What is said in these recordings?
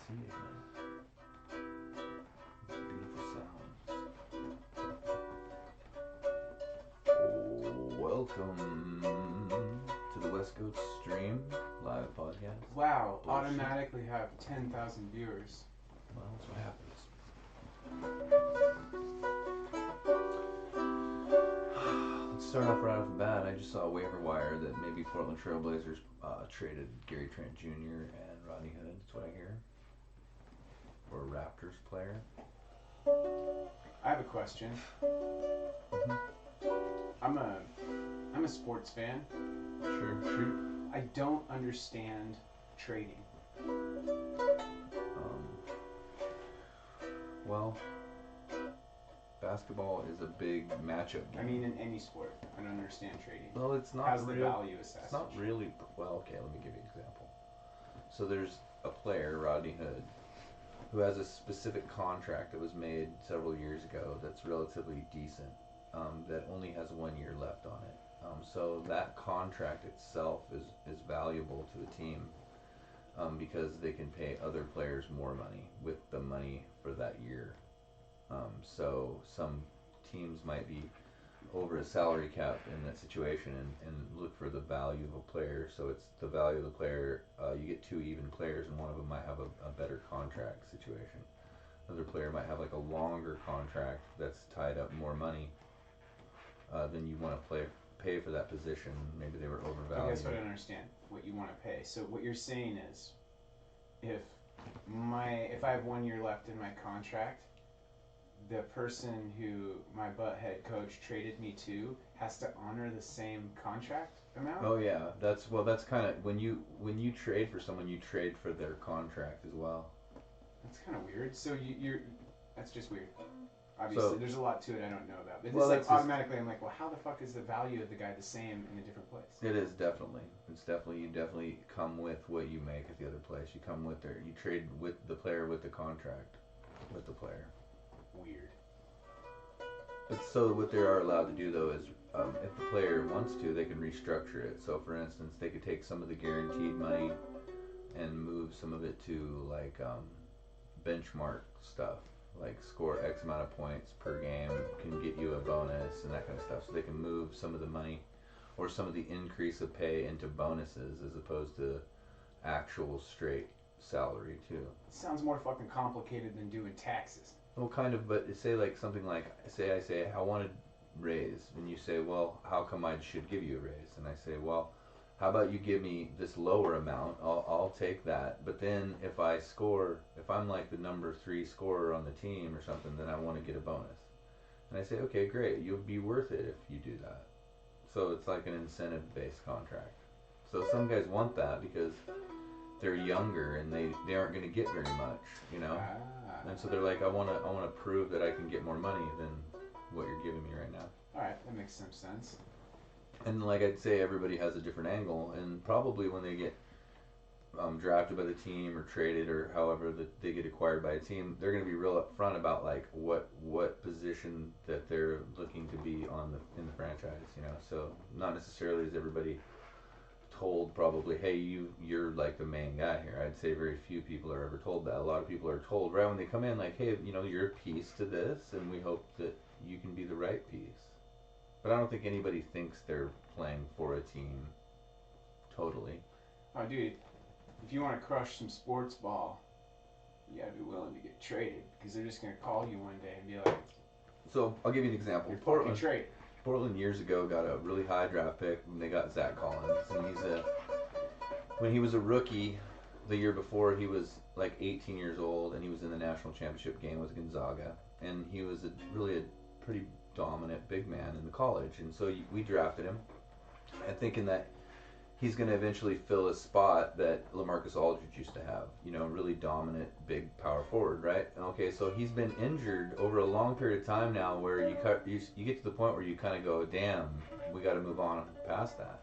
see again. Beautiful sounds. Welcome to the West Goats stream live podcast. Wow, Bullshit. automatically have 10,000 viewers. Well, that's what happens. Let's start off right off the bat. I just saw a waiver wire that maybe Portland Trailblazers traded Gary Trent Jr. and Rodney Hood. That's what I hear. Or a Raptors player. I have a question. I'm a sports fan. Sure, shoot. I don't understand trading. Well, basketball is a big matchup game. I mean, in any sport, I don't understand trading. Well, it's not How's real. the value assessed? It's not really. Well, okay, let me give you an example. So there's a player, Rodney Hood, who has a specific contract that was made several years ago that's relatively decent, that only has 1 year left on it. So that contract itself is valuable to the team because they can pay other players more money with the money for that year. So some teams might be over a salary cap in that situation and look for the value of a player. So it's the value of the player. You get two even players, and one of them might have a better contract situation. Another player might have like a longer contract that's tied up more money than you want to pay for that position. Maybe they were overvalued. I guess I don't understand what you want to pay. So what you're saying is, if I have 1 year left in my contract, the person who my butthead coach traded me to has to honor the same contract amount? Oh yeah, that's kind of when you trade for someone, you trade for their contract as well. That's kind of weird. So you're that's just weird. Obviously, So, there's a lot to it I don't know about. But well, it's like that's automatically, I'm like, well, how the fuck is the value of the guy the same in a different place? it is definitely. It's definitely you definitely come with what you make at the other place. You come with you trade with the player with the contract with the player. Weird. But so what they are allowed to do though is, if the player wants to, they can restructure it. So for instance, they could take some of the guaranteed money and move some of it to like benchmark stuff, like score X amount of points per game can get you a bonus and that kind of stuff. So they can move some of the money or some of the increase of pay into bonuses as opposed to actual straight salary too. It sounds more fucking complicated than doing taxes. Well, kind of, but say like something like, I say I want to raise, and you say, well, how come I should give you a raise? And I say, well, how about you give me this lower amount? I'll take that. But then if I'm like the number 3 scorer on the team or something, then I want to get a bonus. And I say, okay, great, you'll be worth it if you do that. So it's like an incentive-based contract. So some guys want that because they're younger and they aren't going to get very much, you know. And so they're like, I want to prove that I can get more money than what you're giving me right now. All right, that makes some sense. And like I'd say, everybody has a different angle, and probably when they get drafted by the team or traded or however that they get acquired by a team, they're going to be real upfront about like what position that they're looking to be in the franchise, you know. So not necessarily is everybody told probably, hey, you're like the main guy here. I'd say very few people are ever told that. A lot of people are told right when they come in, like, hey, you know, you're a piece to this, and we hope that you can be the right piece. But I don't think anybody thinks they're playing for a team totally. Oh, dude, if you want to crush some sports ball, you gotta be willing to get traded because they're just gonna call you one day and be like, so I'll give you an example. you're fucking traded. Portland years ago got a really high draft pick when they got Zach Collins, and when he was a rookie, the year before he was like 18 years old, and he was in the national championship game with Gonzaga, and he was really a pretty dominant big man in the college, and so we drafted him, and thinking that he's going to eventually fill a spot that LaMarcus Aldridge used to have, you know, really dominant, big power forward, right? Okay, so he's been injured over a long period of time now where you get to the point where you kind of go, damn, we got to move on past that.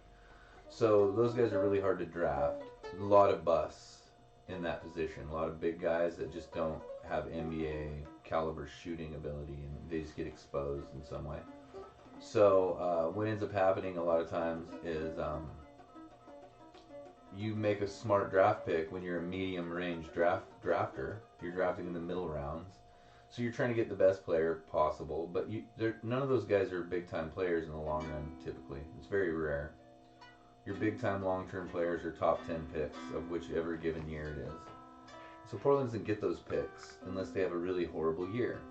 So those guys are really hard to draft. A lot of busts in that position, a lot of big guys that just don't have NBA caliber shooting ability and they just get exposed in some way. So what ends up happening a lot of times is you make a smart draft pick when you're a medium range drafter. You're drafting in the middle rounds, so you're trying to get the best player possible. But none of those guys are big time players in the long run. Typically, it's very rare. Your big time long term players are top 10 picks of whichever given year it is. So Portland doesn't get those picks unless they have a really horrible year.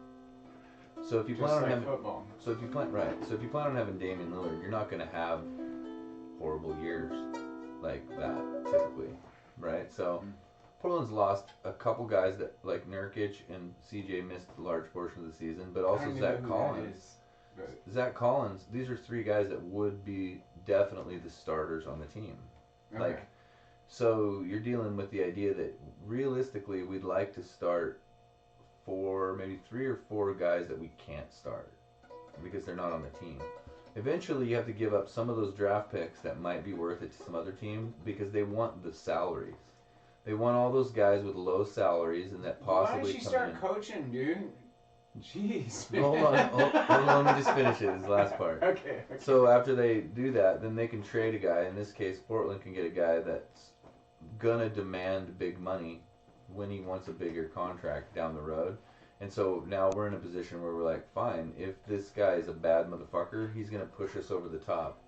So if you plan on having football. So if you plan on having Damian Lillard, you're not going to have horrible years like that typically, right? So Portland's lost a couple guys that like Nurkic and CJ missed a large portion of the season, but also Zach Collins. Zach Collins. These are three guys that would be definitely the starters on the team. Okay. Like, so you're dealing with the idea that realistically we'd like to start maybe 3 or 4 guys that we can't start because they're not on the team. Eventually you have to give up some of those draft picks that might be worth it to some other team because they want the salaries. They want all those guys with low salaries and that possibly Why don't you start coaching, dude? Jeez. Hold on, let me just finish it, this last part. Okay. So after they do that, then they can trade a guy. In this case, Portland can get a guy that's gonna demand big money when he wants a bigger contract down the road. And so now we're in a position where we're like, fine, if this guy is a bad motherfucker, he's going to push us over the top.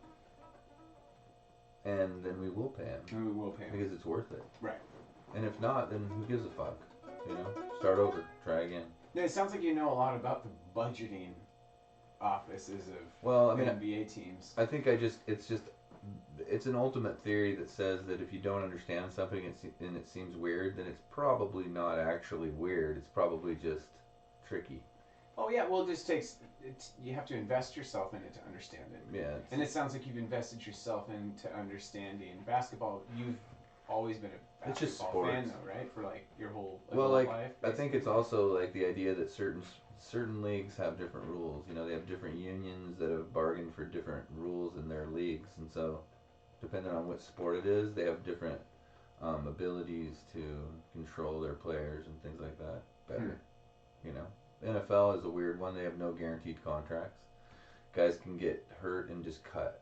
And then we will pay him. And we will pay him. Because it's worth it. Right. And if not, then who gives a fuck? You know? Start over. Try again. Yeah, it sounds like you know a lot about the budgeting offices of NBA teams. I think it's an ultimate theory that says that if you don't understand something and it seems weird, then it's probably not actually weird. It's probably just tricky. Oh yeah, well it just takes you have to invest yourself in it to understand it. Yeah. And it sounds like you've invested yourself into understanding basketball. You've always been a basketball fan though, right? For like your whole life. I think it's also like the idea that certain leagues have different rules. You know, they have different unions that have bargained for different rules in their leagues, and so depending on what sport it is, they have different abilities to control their players and things like that better. You know, NFL is a weird one. They have no guaranteed contracts. Guys can get hurt and just cut,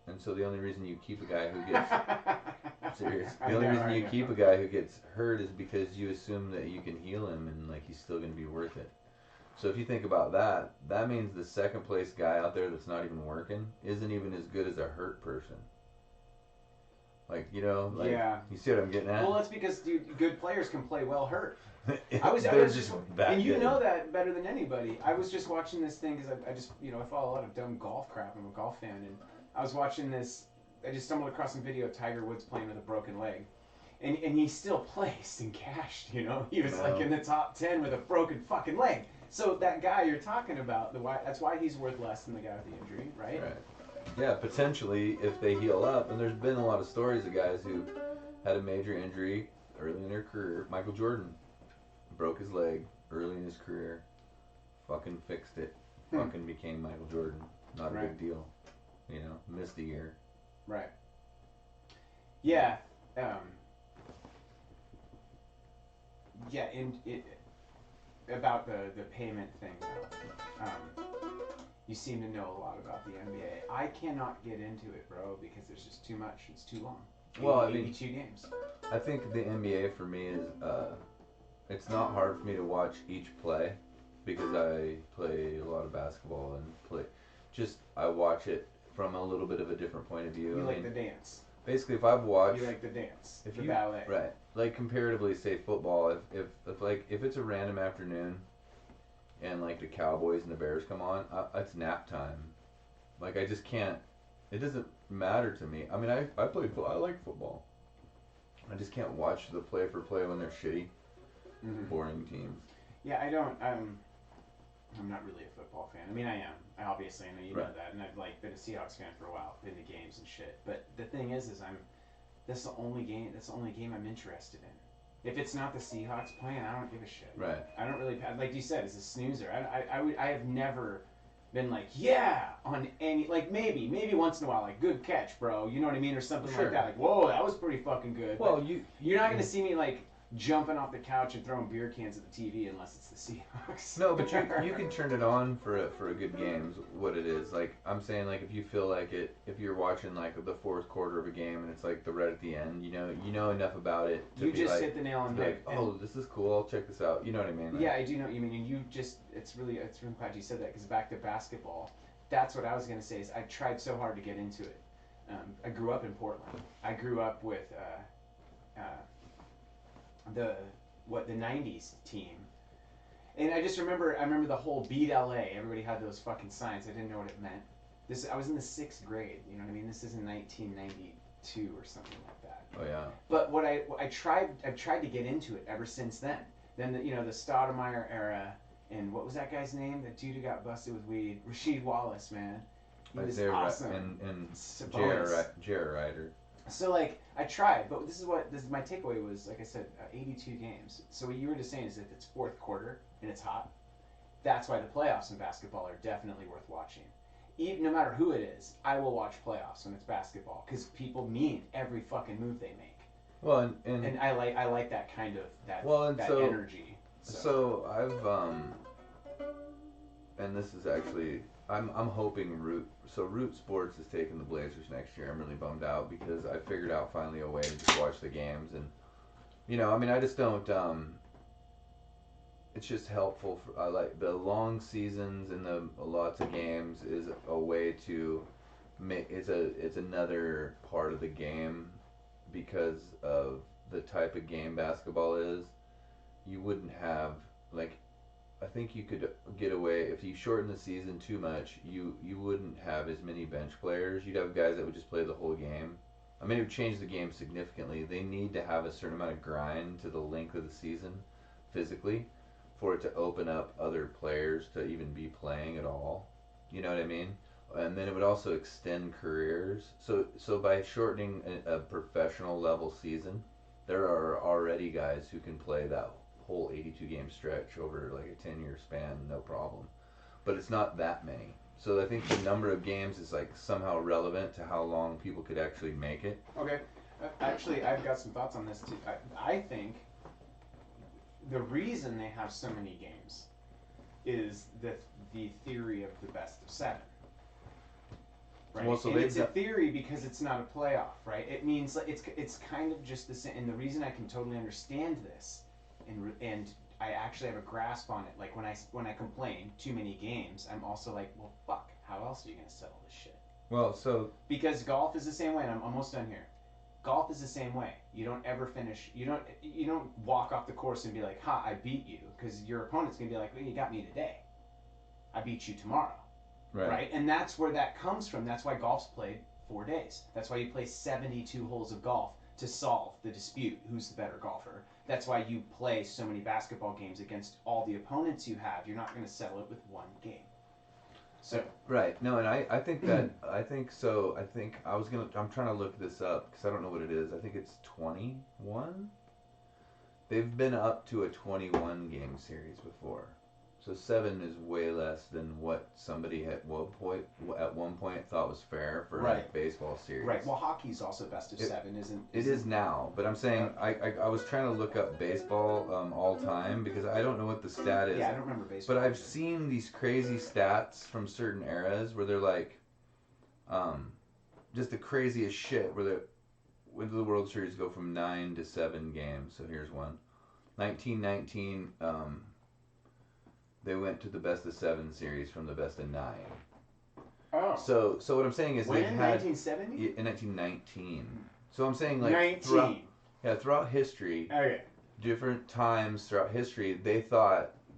and so the only reason you keep a guy who gets serious. The only reason you keep a guy who gets hurt is because you assume that you can heal him and like he's still going to be worth it. So if you think about that, that means the second place guy out there that's not even working isn't even as good as a hurt person. Like, you know, like, you see what I'm getting at? Well, that's because, dude, good players can play well hurt. I was just that and you good. know that better than anybody. I was just watching this thing because I just, I follow a lot of dumb golf crap. I'm a golf fan, and I was watching this. I just stumbled across some video of Tiger Woods playing with a broken leg, and he still placed and cashed. You know, he was like in the top 10 with a broken fucking leg. So that guy you're talking about, that's why he's worth less than the guy with the injury, right? Right. Yeah, potentially if they heal up. And there's been a lot of stories of guys who had a major injury early in their career. Michael Jordan broke his leg early in his career, fucking fixed it, fucking became Michael Jordan. Not a big deal, you know. Missed a year. Right. Yeah. About the payment thing, you seem to know a lot about the NBA. I cannot get into it, bro, because there's just too much. It's too long. Well, I mean, 82 games. I think the NBA for me is, it's not hard for me to watch each play because I play a lot of basketball and I watch it from a little bit of a different point of view. You like the dance. Basically, if I've watched... You like the dance, the ballet. Right. Like, comparatively, say, football, if it's a random afternoon and, like, the Cowboys and the Bears come on, it's nap time. Like, I just can't... It doesn't matter to me. I mean, I like football. I just can't watch the play-for-play when they're shitty, boring teams. Yeah, I don't... I'm not really a football fan. I mean, I am. Obviously, I know you know that, and I've like been a Seahawks fan for a while, been to games and shit. But the thing is that's the only game I'm interested in. If it's not the Seahawks playing, I don't give a shit. Right. I don't really, like you said, it's a snoozer. I have never been like, on any, like maybe once in a while, like, good catch, bro. You know what I mean, or something like that. Like, whoa, that was pretty fucking good. Well, you're not gonna see me like jumping off the couch and throwing beer cans at the TV unless it's the Seahawks. No, but you can turn it on for a good game's what it is. Like I'm saying, like if you feel like it, if you're watching like the fourth quarter of a game and it's like the right at the end, you know enough about it to You be just like, hit the nail on the head. like, oh, this is cool. I'll check this out. You know what I mean? Like, Yeah, I do know what you mean, and you just it's really glad you said that because back to basketball, that's what I was gonna say is I tried so hard to get into it. I grew up in Portland. I grew up with the '90s team, and I remember the whole beat LA. Everybody had those fucking signs. I didn't know what it meant. I was in the 6th grade. You know what I mean? This is in 1992 or something like that. oh yeah. But I've tried to get into it ever since then. Then the Stoudemire era, and what was that guy's name? The dude who got busted with weed, Rasheed Wallace, man. He was awesome. And Sabonis. J.R. Ryder. So like I tried, but this is my takeaway was, like I said, 82 games. So what you were just saying is if it's fourth quarter and it's hot, that's why the playoffs in basketball are definitely worth watching. Even no matter who it is, I will watch playoffs when it's basketball because people mean every fucking move they make. Well, and I like that kind of that so, energy. So I've and this is actually I'm hoping Root Sports is taking the Blazers next year. I'm really bummed out because I figured out finally a way to just watch the games and I mean I just don't it's just helpful for I like the long seasons and the lots of games is a way to make it's another part of the game because of the type of game basketball is. You wouldn't have like I think you could get away if you shorten the season too much. You wouldn't have as many bench players. You'd have guys that would just play the whole game. I mean, it would change the game significantly. They need to have a certain amount of grind to the length of the season, physically, for it to open up other players to even be playing at all. You know what I mean? And then it would also extend careers. So by shortening a professional level season, there are already guys who can play that whole 82 game stretch over like a 10-year span, no problem. But it's not that many. So I think the number of games is like somehow relevant to how long people could actually make it. Okay. Actually, I've got some thoughts on this too. I think the reason they have so many games is the theory of the best of 7. Right. Well, so and it's a theory because it's not a playoff, right? It means like it's kind of just the same. And the reason I can totally understand this, and I actually have a grasp on it. Like when I complain too many games, I'm also like, well, fuck. How else are you gonna settle this shit? Well, so because golf is the same way, and I'm almost done here. Golf is the same way. You don't ever finish. You don't walk off the course and be like, "Ha, I beat you," because your opponent's gonna be like, "Well, you got me today. I beat you tomorrow." Right? And that's where that comes from. That's why golf's played 4 days. That's why you play 72 holes of golf to solve the dispute. Who's the better golfer? That's why you play so many basketball games against all the opponents you have. You're not going to settle it with one game. So right. No, and I think that I'm trying to look this up because I don't know what it is. I think it's 21. They've been up to a 21 game series before. So 7 is way less than what somebody at one point thought was fair for a baseball series. Right. Well, hockey's also best of 7, isn't? It is now, but I'm saying I was trying to look up baseball all time because I don't know what the stat is. Yeah, I don't remember baseball. But I've seen these crazy stats from certain eras where they're like, just the craziest shit. When did the World Series go from 9 to 7 games? So here's one. 1919. They went to the best of 7 series from the best of 9. Oh. So what I'm saying is when they've in had 1970? In 1919. So I'm saying like 19. Throughout history, Okay. different times throughout history,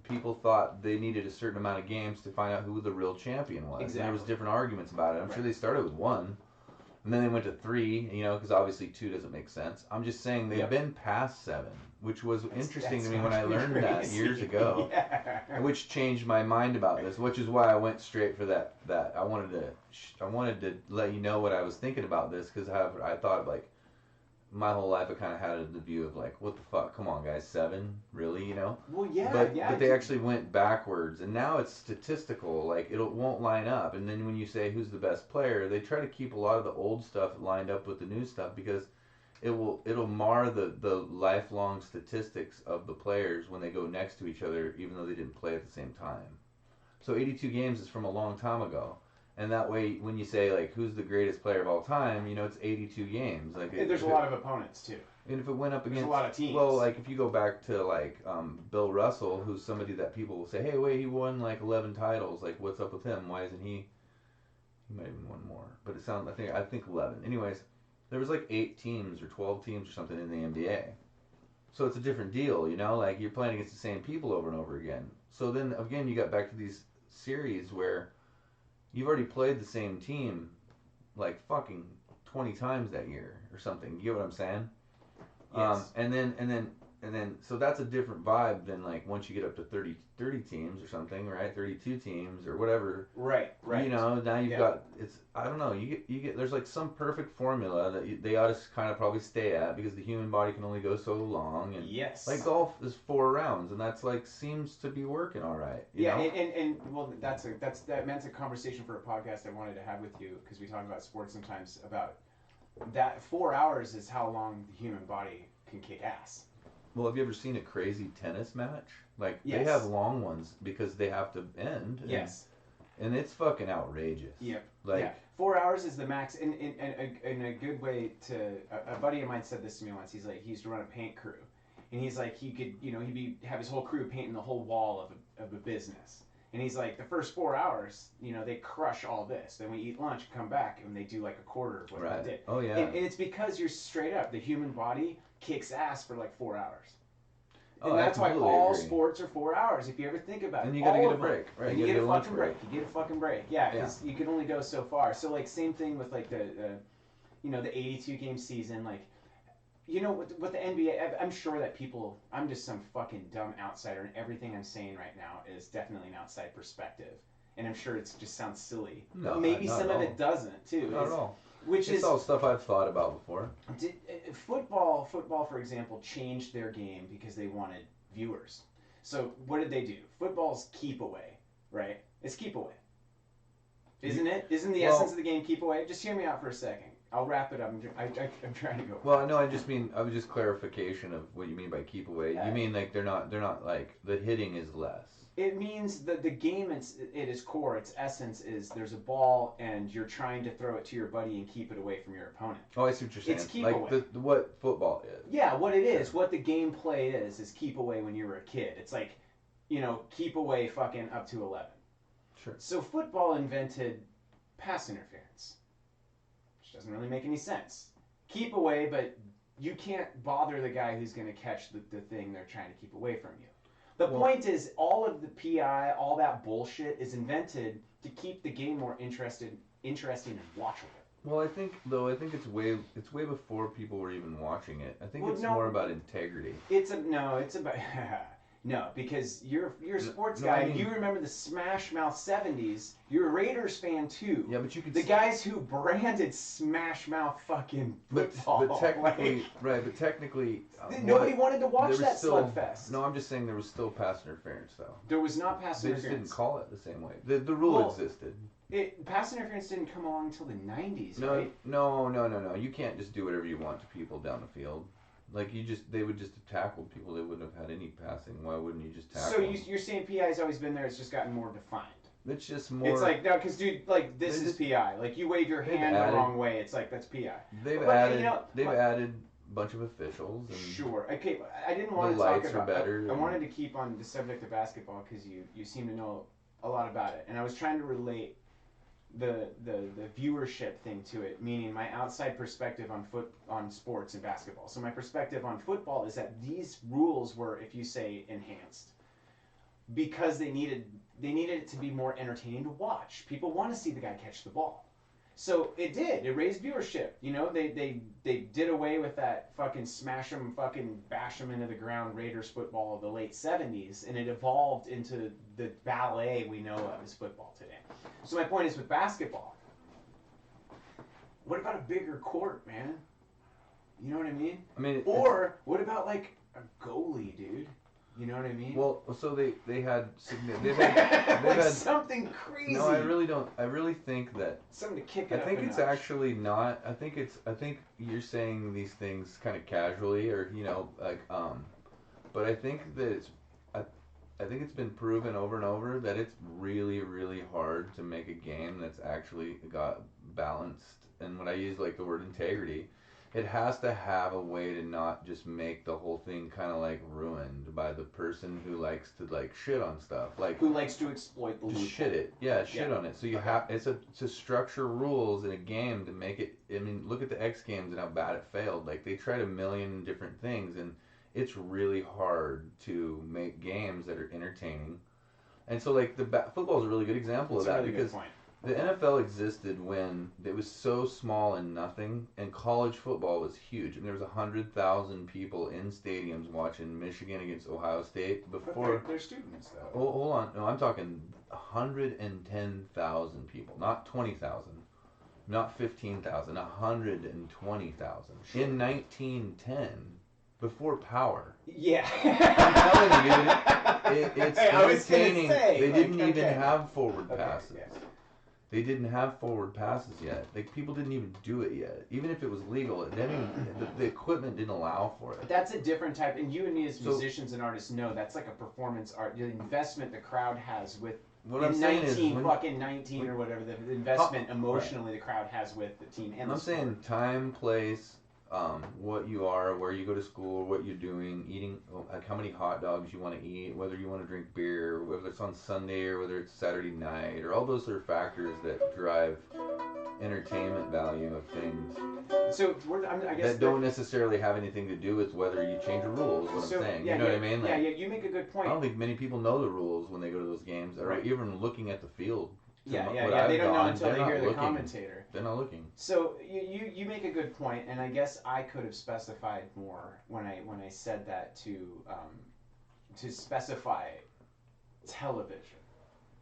people thought they needed a certain amount of games to find out who the real champion was. Exactly. And there was different arguments about it. I'm sure they started with 1. And then they went to 3, because obviously 2 doesn't make sense. I'm just saying they've been past 7, which was interesting to me when I learned that years ago. Yeah. Which changed my mind about this, which is why I went straight for that. I wanted to let you know what I was thinking about this because I thought like my whole life I kind of had the view of like, what the fuck? Come on, guys, 7, really? Well, yeah, But they actually went backwards, and now it's statistical. Like it won't line up, and then when you say who's the best player, they try to keep a lot of the old stuff lined up with the new stuff because it'll mar the lifelong statistics of the players when they go next to each other, even though they didn't play at the same time. So 82 games is from a long time ago. And that way, when you say like who's the greatest player of all time, it's 82 games. Like there's a lot of opponents too. And if it went up against a lot of teams. Well, like if you go back to like Bill Russell, who's somebody that people will say, hey, wait, he won like 11 titles. Like, what's up with him? Why isn't he? He might have even won more, but it sounds. I think 11. Anyways, there was like 8 teams or 12 teams or something in the NBA. So it's a different deal, Like you're playing against the same people over and over again. So then again, you got back to these series where you've already played the same team like fucking 20 times that year or something. You get what I'm saying? Yes. And then, so that's a different vibe than like once you get up to 30 teams or something, right? 32 teams or whatever. Right. Now you've got, I don't know, you get, there's like some perfect formula that they ought to kind of probably stay at because the human body can only go so long. And yes. like golf is 4 rounds and that's like, seems to be working all right. You know? And well, that meant a conversation for a podcast I wanted to have with you because we talk about sports sometimes about that 4 hours is how long the human body can kick ass. Well, have you ever seen a crazy tennis match? Like, yes. They have long ones because they have to end. Yes. And it's fucking outrageous. Yep. Like, yeah. 4 hours is the max. And a good way to... A buddy of mine said this to me once. He's like, he used to run a paint crew. And he's like, he could, have his whole crew painting the whole wall of a business. And he's like, the first 4 hours, they crush all this. Then we eat lunch, come back, and they do like a quarter of what they did. Oh, yeah. And it's because you're straight up. The human body kicks ass for like 4 hours. And Oh, that's why all agree. sports are 4 hours. If you ever think about it, and you gotta all get a of them. break, right? And you get a fucking break. You get a fucking break. Yeah, because you can only go so far. So like same thing with like the 82 game season. Like, with the NBA, I'm sure that people. I'm just some fucking dumb outsider, and everything I'm saying right now is definitely an outside perspective. And I'm sure it just sounds silly. No, maybe not some at of all. it doesn't too. Not at all. Which it's is all stuff I've thought about before. Football, for example, changed their game because they wanted viewers. So what did they do? Football's keep away, right? It's keep away. Isn't it? Isn't the essence of the game keep away? Just hear me out for a second. I'll wrap it up. I'm trying to go. Well, no, I was just clarification of what you mean by keep away. You mean like they're not like the hitting is less. It means that the game, it is core, its essence is there's a ball and you're trying to throw it to your buddy and keep it away from your opponent. Oh, I see what you're saying. It's keep like away. What football is. Yeah, what it is, what the gameplay is keep away when you were a kid. It's like, keep away fucking up to 11. Sure. So football invented pass interference, which doesn't really make any sense. Keep away, but you can't bother the guy who's going to catch the thing they're trying to keep away from you. The point is, all of the PI, all that bullshit is invented to keep the game more interesting and watchable. Well, I think it's way before people were even watching it. I think more about integrity. No, because you're a sports guy. You remember the Smash Mouth 70s. You're a Raiders fan too. Yeah, but you could the guys who branded Smash Mouth fucking football. But technically, right? But technically, nobody wanted to watch that slugfest. No, I'm just saying there was still pass interference though. There was not pass interference. They just didn't call it the same way. The rule existed. Pass interference didn't come along until the 90s, right? right? No. You can't just do whatever you want to people down the field. Like they would just have tackled people. They wouldn't have had any passing. Why wouldn't you just tackle? So you're saying PI's always been there. It's just gotten more defined. It's just more. It's like no, because dude, like this is PI. Like you wave your hand the wrong way. It's like that's PI. They've added a bunch of officials. And sure. Okay, I didn't want to talk about. I wanted to keep on the subject of basketball because you seem to know a lot about it, and I was trying to relate the viewership thing to it, meaning my outside perspective on sports and basketball. So my perspective on football is that these rules were, if you say, enhanced because they needed it to be more entertaining to watch. People want to see the guy catch the ball. So it did. It raised viewership. They did away with that fucking smash 'em, fucking bash 'em into the ground Raiders football of the late 70s, and it evolved into the ballet we know of as football today. So my point is with basketball, what about a bigger court, man? You know what I mean? Or what about like a goalie, dude? You know what I mean? Well, so they've had something crazy. No, I really don't. I really think that something to kick it I up think a it's notch. actually not. I think you're saying these things kind of casually, or but I think that I, I think it's been proven over and over that it's really, really hard to make a game that's actually got balanced. And when I use like the word integrity, it has to have a way to not just make the whole thing kind of like ruined by the person who likes to like shit on stuff, like who likes to exploit the just loophole. shit it, yeah, shit Yeah. on it. So you Okay. have to structure rules in a game to make it. I mean, look at the X Games and how bad it failed. Like they tried a million different things, and it's really hard to make games that are entertaining. And so like football is a really good example That's of a that really good because point. the NFL existed when it was so small and nothing, and college football was huge. I mean, there was 100,000 people in stadiums watching Michigan against Ohio State But before. they're students though. Oh, hold on, no, I'm talking 110,000 people, not 20,000, not 15,000, 120,000 Sure. in 1910 before power. Yeah. I'm telling you, it's I was gonna entertaining. say, They didn't like, even okay. have forward Okay, passes. yeah. They didn't have forward passes yet. Like people didn't even do it yet. Even if it was legal, it didn't even, the equipment didn't allow for it. That's a different type, and you and me as So- musicians and artists know that's like a performance art. The investment the crowd has with What I'm saying is, when, 19 or whatever, the investment emotionally the crowd has with the team and I'm the sport. saying time, place, what you are, where you go to school, what you're doing, eating, like how many hot dogs you want to eat, whether you want to drink beer, whether it's on Sunday or whether it's Saturday night, or all those are factors that drive entertainment value of things So I guess that don't necessarily have anything to do with whether you change a rule. Is what so, I'm saying. yeah, You know yeah, what I mean? Like, yeah, you make a good I point. don't think many people know the rules when they go to those games, or Right. even looking at the field. Yeah, What They I've don't know gone, until they're they not hear the looking. commentator. They're not looking. So you make a good point, and I guess I could have specified more when I said that to specify television,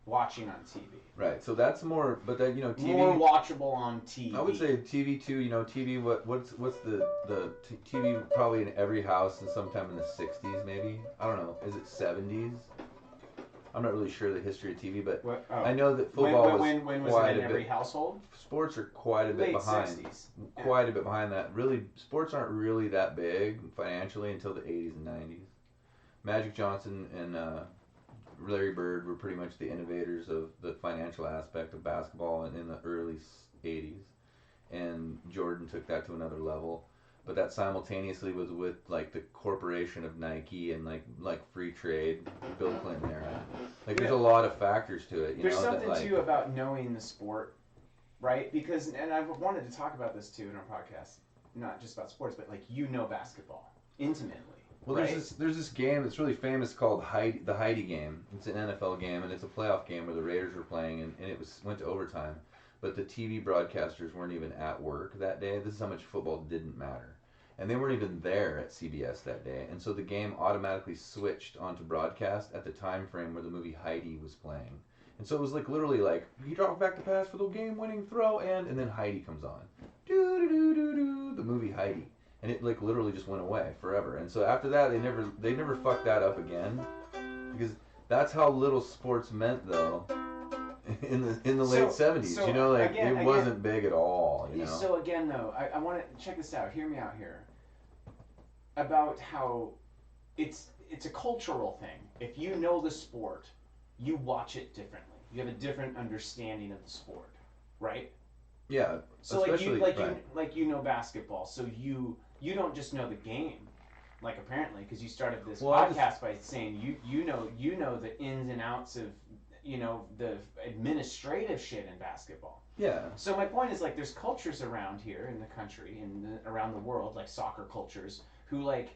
watching on TV. Right. So that's more, but that TV. More watchable on TV. I would say TV too. TV. What's the TV probably in every house and sometime in the 60s maybe. I don't know. Is it 70s? I'm not really sure the history of TV, but What, I know that football when was quite it in a every bit. household? Sports are quite a bit Late behind. 60s. Yeah. Quite a bit behind that. Really, sports aren't really that big financially until the 80s and 90s. Magic Johnson and Larry Bird were pretty much the innovators of the financial aspect of basketball in the early 80s, and Jordan took that to another level. But that simultaneously was with like the corporation of Nike and like free trade, Bill Clinton era. Like there's a lot of factors to it. There's know, something that, like, too about knowing the sport, right? Because and I've wanted to talk about this too in our podcast, not just about sports, but like basketball intimately. Well, right? there's this game that's really famous called the Heidi game. It's an NFL game, and it's a playoff game where the Raiders were playing, and it went to overtime. But the TV broadcasters weren't even at work that day. This is how much football didn't matter. And they weren't even there at CBS that day. And so the game automatically switched onto broadcast at the time frame where the movie Heidi was playing. And so it was like literally like, he dropped back the pass for the game-winning throw, and then Heidi comes on. Do-do-do-do-do, the movie Heidi. And it like literally just went away forever. And so after that, they never fucked that up again, because that's how little sports meant though. In the late 70s, so like again, it wasn't big at all. So again, though, I want to check this out. Hear me out here. About how it's a cultural thing. If you know the sport, you watch it differently. You have a different understanding of the sport, right? Yeah. So like you know basketball, so you don't just know the game, like apparently, because you started this podcast by saying you know the ins and outs of the administrative shit in basketball. Yeah. So my point is like there's cultures around here in the country and around the world, like soccer cultures, who like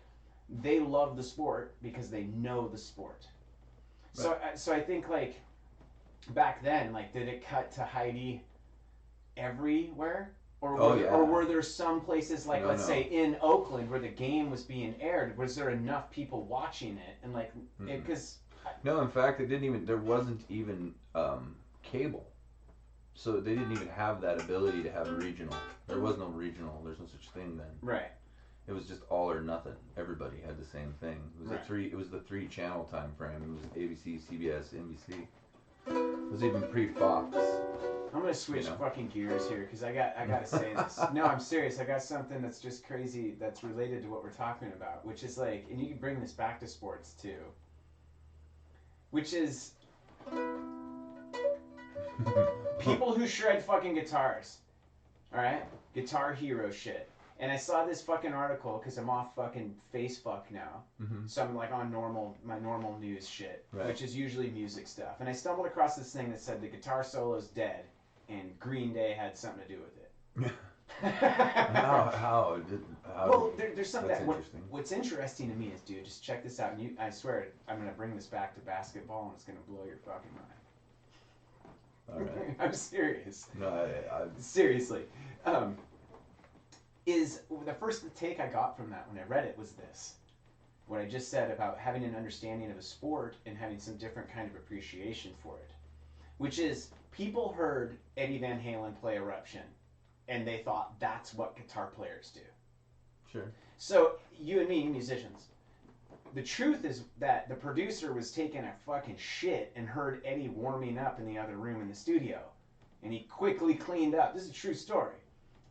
they love the sport because they know the sport. Right. So I think like back then, like did it cut to Heidi everywhere? Or were there some places like let's say in Oakland where the game was being aired? Was there enough people watching it and like because no, in fact, there wasn't even cable. So they didn't even have that ability to have regional. There was no regional. There's no such thing then. Right. It was just all or nothing. Everybody had the same thing. It was Right. It was the 3 channel time frame. It was ABC, CBS, NBC. It was even pre-Fox. I'm gonna switch fucking gears here because I gotta say this. No, I'm serious. I got something that's just crazy that's related to what we're talking about, which is like, and you can bring this back to sports too. Which is people who shred fucking guitars. All right, Guitar Hero shit. And I saw this fucking article because I'm off fucking Facebook now, so I'm like on my normal news shit, Right. which is usually music stuff. And I stumbled across this thing that said the guitar solo's dead, and Green Day had something to do with it. How Well, there's something that's that interesting. what's interesting to me is, dude, just check this out. And I swear, I'm gonna bring this back to basketball, and it's gonna blow your fucking mind. All right. I'm serious. No, I Seriously. Is the first take I got from that when I read it was this. What I just said about having an understanding of a sport and having some different kind of appreciation for it. Which is, people heard Eddie Van Halen play Eruption, and they thought that's what guitar players do. Sure. So, you and me, musicians, the truth is that the producer was taking a fucking shit and heard Eddie warming up in the other room in the studio. And he quickly cleaned up. This is a true story.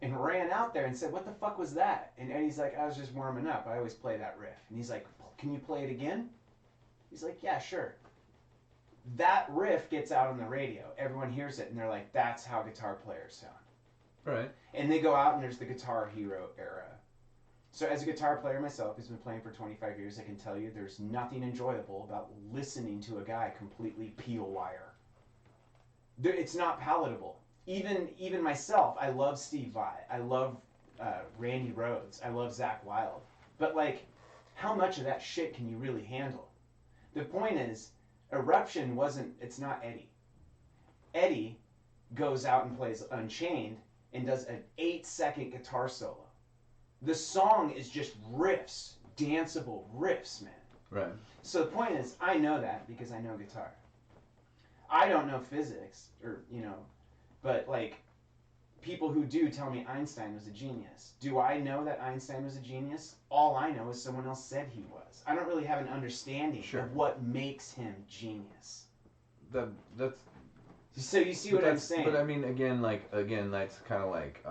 And ran out there and said, "What the fuck was that?" And Eddie's like, "I was just warming up. I always play that riff." And he's like, "Can you play it again?" He's like, "Yeah, sure." That riff gets out on the radio. Everyone hears it, and they're like, "That's how guitar players sound." Right. And they go out, and there's the Guitar Hero era. So as a guitar player myself, who's been playing for 25 years, I can tell you there's nothing enjoyable about listening to a guy completely peel wire. It's not palatable. Even myself, I love Steve Vai. I love Randy Rhoads. I love Zakk Wylde. But like, how much of that shit can you really handle? The point is, Eruption it's not Eddie. Eddie goes out and plays Unchained and does an 8-second guitar solo. The song is just riffs, danceable riffs, man. Right. So the point is, I know that because I know guitar. I don't know physics, but like, people who do tell me Einstein was a genius. Do I know that Einstein was a genius? All I know is someone else said he was. I don't really have an understanding of what makes him genius. That's. So you see what I'm saying? But I mean, again, that's kind of like.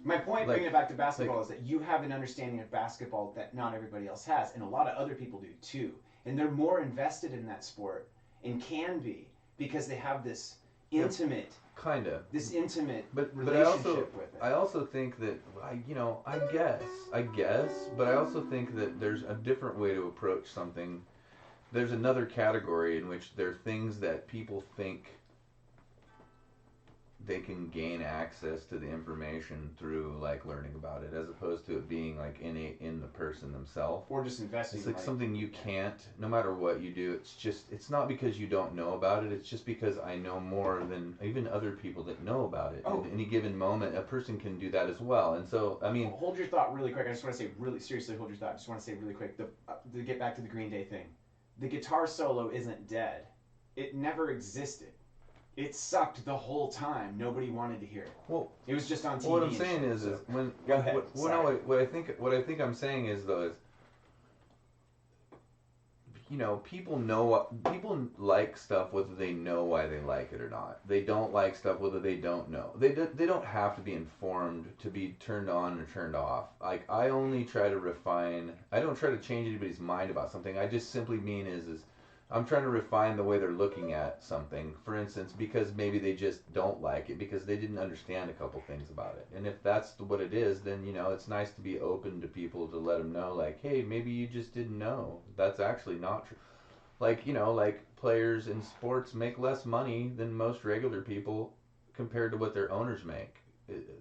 My point, bringing it back to basketball, is that you have an understanding of basketball that not everybody else has, and a lot of other people do too. And they're more invested in that sport, and can be, because they have this intimate, relationship with it. I also think that I guess, but I also think that there's a different way to approach something. There's another category in which there are things that people think they can gain access to the information through, like, learning about it, as opposed to it being like innate in the person themselves, or just investing. It's like something you can't, no matter what you do. It's not because you don't know about it. It's just because I know more than even other people that know about it. Oh. At any given moment, a person can do that as well. And so, I mean, hold your thought really quick. I just want to say really seriously, hold your thought. I just want to say really quick, to get back to the Green Day thing. The guitar solo isn't dead. It never existed. It sucked the whole time. Nobody wanted to hear it. Well, it was just on TV. What I'm saying is when go ahead. What I think I'm saying is, though, is, people like stuff whether they know why they like it or not. They don't like stuff whether they don't know. They don't have to be informed to be turned on or turned off. Like, I only try to refine. I don't try to change anybody's mind about something. I just simply mean is I'm trying to refine the way they're looking at something, for instance, because maybe they just don't like it because they didn't understand a couple things about it. And if that's what it is, then, it's nice to be open to people to let them know, like, hey, maybe you just didn't know. That's actually not true. Like, like players in sports make less money than most regular people compared to what their owners make.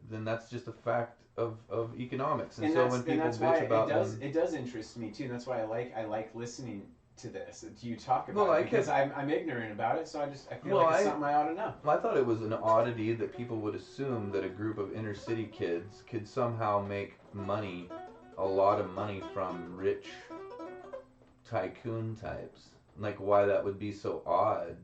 Then that's just a fact of economics. And so when people bitch about it does interest me too. And that's why I like listening to this. You talk about it because I'm ignorant about it, so I feel like it's something I ought to know. I thought it was an oddity that people would assume that a group of inner city kids could somehow make money, a lot of money, from rich tycoon types. Like, why that would be so odd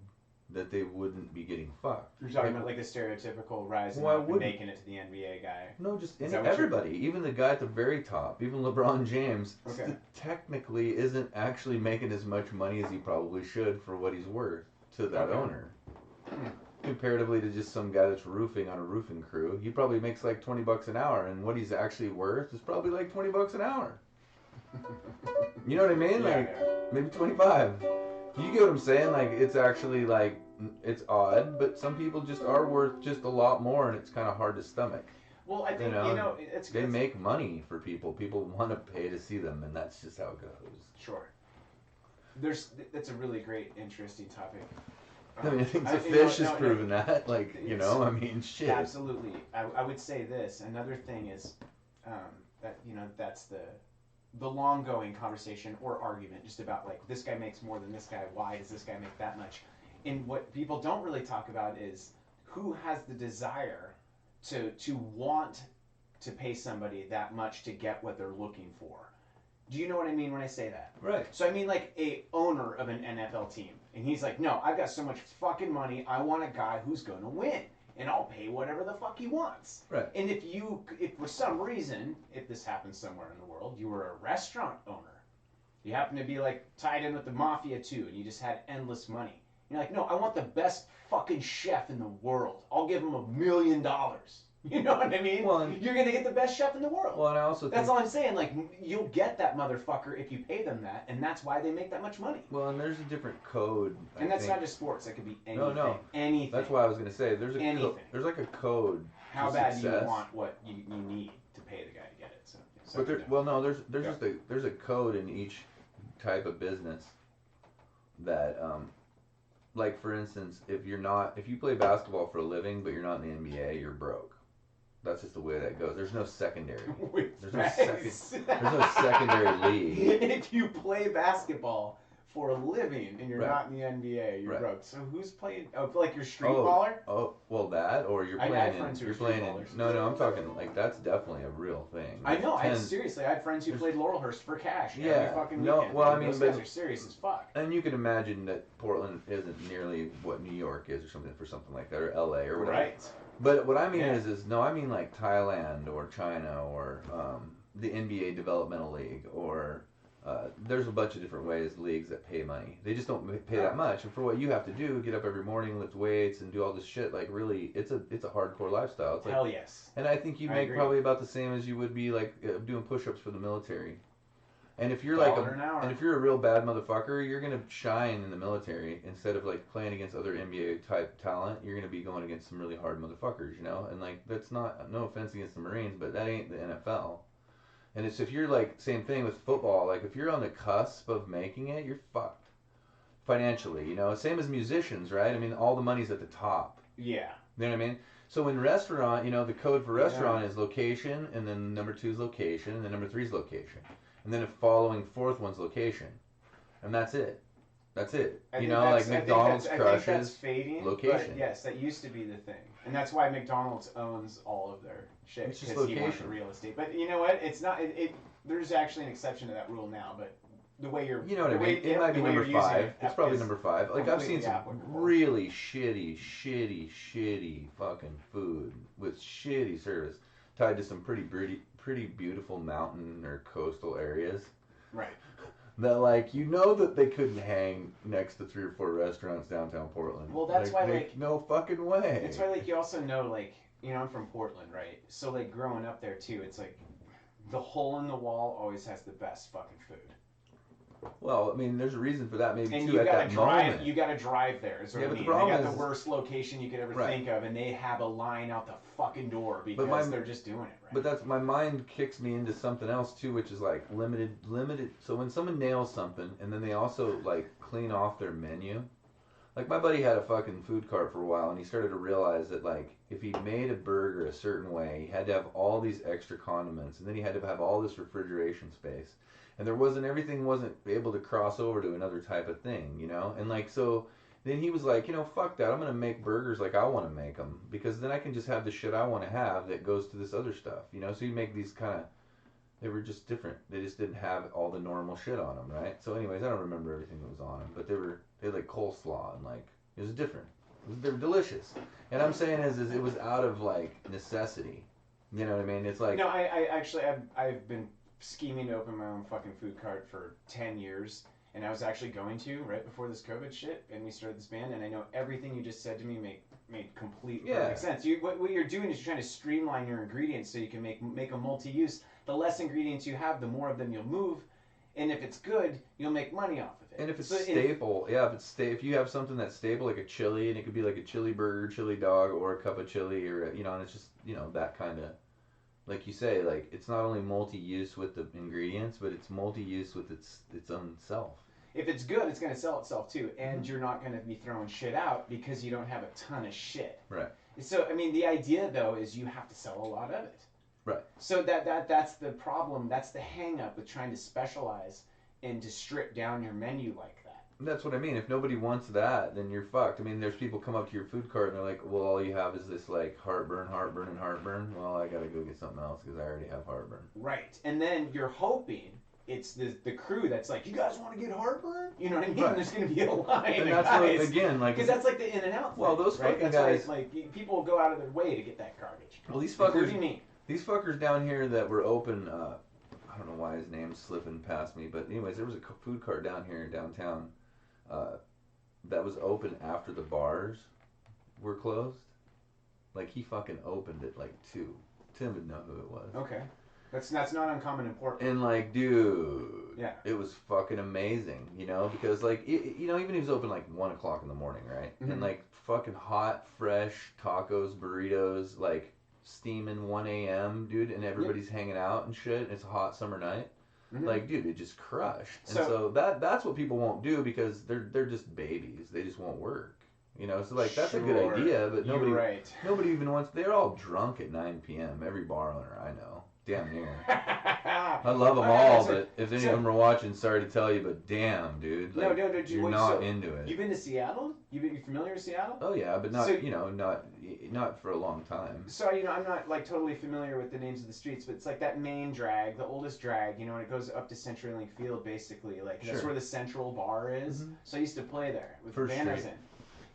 that they wouldn't be getting fucked. You're talking about like the stereotypical rising Why up and wouldn't? making it to the NBA guy. No, just Is that what everybody, even the guy at the very top, even LeBron James, Okay. technically isn't actually making as much money as he probably should for what he's worth to that Okay. owner. Comparatively to just some guy that's roofing on a roofing crew, he probably makes like $20 an hour, and what he's actually worth is probably like $20 an hour. You know what I mean? Yeah, Like yeah. maybe 25. You get what I'm saying? Like it's actually like it's odd, but some people just are worth just a lot more, and it's kind of hard to stomach. Well, I think it's They make money for people. People want to pay to see them, and that's just how it goes. Sure. That's a really great, interesting topic. I mean, I think the fish has proven that. Like, I mean, shit. Absolutely. I would say this. Another thing is that that's the long going conversation or argument just about like this guy makes more than this guy. Why does this guy make that much? And what people don't really talk about is who has the desire to want to pay somebody that much to get what they're looking for. Do you know what I mean when I say that? Right. So I mean like a owner of an NFL team, and he's like, no, I've got so much fucking money, I want a guy who's going to win, and I'll pay whatever the fuck he wants. Right. And if for some reason, if this happens somewhere in the world, you were a restaurant owner, you happen to be like tied in with the mafia too, and you just had endless money. You're like, no, I want the best fucking chef in the world. I'll give him $1 million. You know what I mean? Well, you're gonna get the best chef in the world. Well, and I also that's all I'm saying. Like, you'll get that motherfucker if you pay them that, and that's why they make that much money. Well, and there's a different code. And that's not just sports. That could be anything. No. Anything. That's why I was gonna say there's there's like a code. How bad do you want what you need to pay the guy to get it? So there's a code in each type of business that like for instance, if you play basketball for a living but you're not in the NBA, you're broke. That's just the way that goes. There's no secondary. There's no secondary league. If you play basketball for a living and you're not in the NBA, you're broke. So who's playing? Oh, like you're street baller? Oh, well that, or you're playing No, I'm talking like that's definitely a real thing. I know. Seriously, I had friends who played Laurelhurst for cash every fucking weekend. Well, I mean, those guys are serious as fuck. And you can imagine that Portland isn't nearly what New York is, or something like that, or LA, or whatever. Right. But what I mean I mean like Thailand or China or the NBA Developmental League or there's a bunch of different leagues that pay money. They just don't pay that much. And for what you have to do, get up every morning, lift weights, and do all this shit, like really, it's a hardcore lifestyle. It's like, hell yes. And I think you make probably about the same as you would be like doing push-ups for the military. And if you're if you're a real bad motherfucker, you're gonna shine in the military instead of like playing against other NBA type talent. You're gonna be going against some really hard motherfuckers, And like that's no offense against the Marines, but that ain't the NFL. And it's if you're like same thing with football. Like if you're on the cusp of making it, you're fucked financially. Same as musicians, right? I mean, all the money's at the top. Yeah. You know what I mean? So in restaurant, the code for restaurant is location, and then number 2 is location, and then number 3 is location. And then the following fourth one's location, and that's it. Like McDonald's crushes I think that's fading, location. But yes, that used to be the thing, and that's why McDonald's owns all of their shit because he wants the real estate. But you know what? It's not. There's actually an exception to that rule now, but the way you're, what I mean. It might be number 5. It's probably number 5. Like I've seen some really shitty fucking food with shitty service tied to some pretty beautiful mountain or coastal areas. Right. That that they couldn't hang next to 3 or 4 restaurants downtown Portland. Well, that's why no fucking way. That's why you also know I'm from Portland, right? So growing up there too, it's like the hole in the wall always has the best fucking food. Well, I mean, there's a reason for that, maybe and too. At that moment, you got to drive there. Is what I mean. They got the worst location you could ever think of, and they have a line out the fucking door because they're just doing it right. But that's my mind kicks me into something else too, which is like limited. So when someone nails something, and then they also clean off their menu. Like my buddy had a fucking food cart for a while, and he started to realize that if he made a burger a certain way, he had to have all these extra condiments, and then he had to have all this refrigeration space. And everything wasn't able to cross over to another type of thing, And so then he was like, fuck that. I'm going to make burgers like I want to make them because then I can just have the shit I want to have that goes to this other stuff, So you make these they were just different. They just didn't have all the normal shit on them, right? So anyways, I don't remember everything that was on them, but they had coleslaw and It was different. They're delicious. And I'm saying is it was out of like necessity. You know what I mean? It's like No, I actually I've been scheming to open my own fucking food cart for 10 years, and I was actually going to right before this COVID shit, and we started this band, and I know everything you just said to me made complete perfect sense. What you're doing is you're trying to streamline your ingredients so you can make a multi-use. The less ingredients you have, the more of them you'll move, and if it's good, you'll make money off of it. And if it's staple, if you have something that's staple, like a chili, and it could be like a chili burger, chili dog, or a cup of chili, or and it's just that kind of, like you say, like it's not only multi-use with the ingredients, but it's multi-use with its own self. If it's good, it's gonna sell itself too, and you're not gonna be throwing shit out because you don't have a ton of shit. Right. So I mean, the idea though is you have to sell a lot of it. Right. So that's the problem. That's the hang up with trying to specialize and to strip down your menu like that. That's what I mean. If nobody wants that, then you're fucked. I mean, there's people come up to your food cart and they're like, well, all you have is this like heartburn. Well, I gotta go get something else because I already have heartburn. Right. And then you're hoping it's the crew that's like, you guys want to get heartburn? You know what I mean? Right. There's going to be a line and of that's guys. What, again, like... Because that's like the In-N-Out thing. Well, those right? fucking that's guys... Why, like, people go out of their way to get that garbage. Well, these fuckers... Including me. These fuckers down here that were open... I don't know why his name's slipping past me, but anyways, there was a food cart down here in downtown that was open after the bars were closed. Like, he fucking opened at like 2. Tim would know who it was. Okay. That's not uncommon in Portland. And like, dude, yeah, it was fucking amazing, because like, even he was open like 1 o'clock in the morning, right? Mm-hmm. And like, fucking hot, fresh tacos, burritos, like steaming 1 a.m., dude, and everybody's hanging out and shit. And it's a hot summer night. Mm-hmm. Like, dude, it just crushed. And so that's what people won't do because they're just babies. They just won't work. So like that's a good idea, but nobody even wants. They're all drunk at 9 p.m. Every bar owner I know. Damn near. I love them all, but if any of them are watching, sorry to tell you, but damn, dude, like, you're not into it. You've been to Seattle? You familiar with Seattle? Oh yeah, but not not for a long time. So I'm not like totally familiar with the names of the streets, but it's like that main drag, the oldest drag, and it goes up to CenturyLink Field, basically. Like that's where the Central Bar is. Mm-hmm. So I used to play there with the band I was in.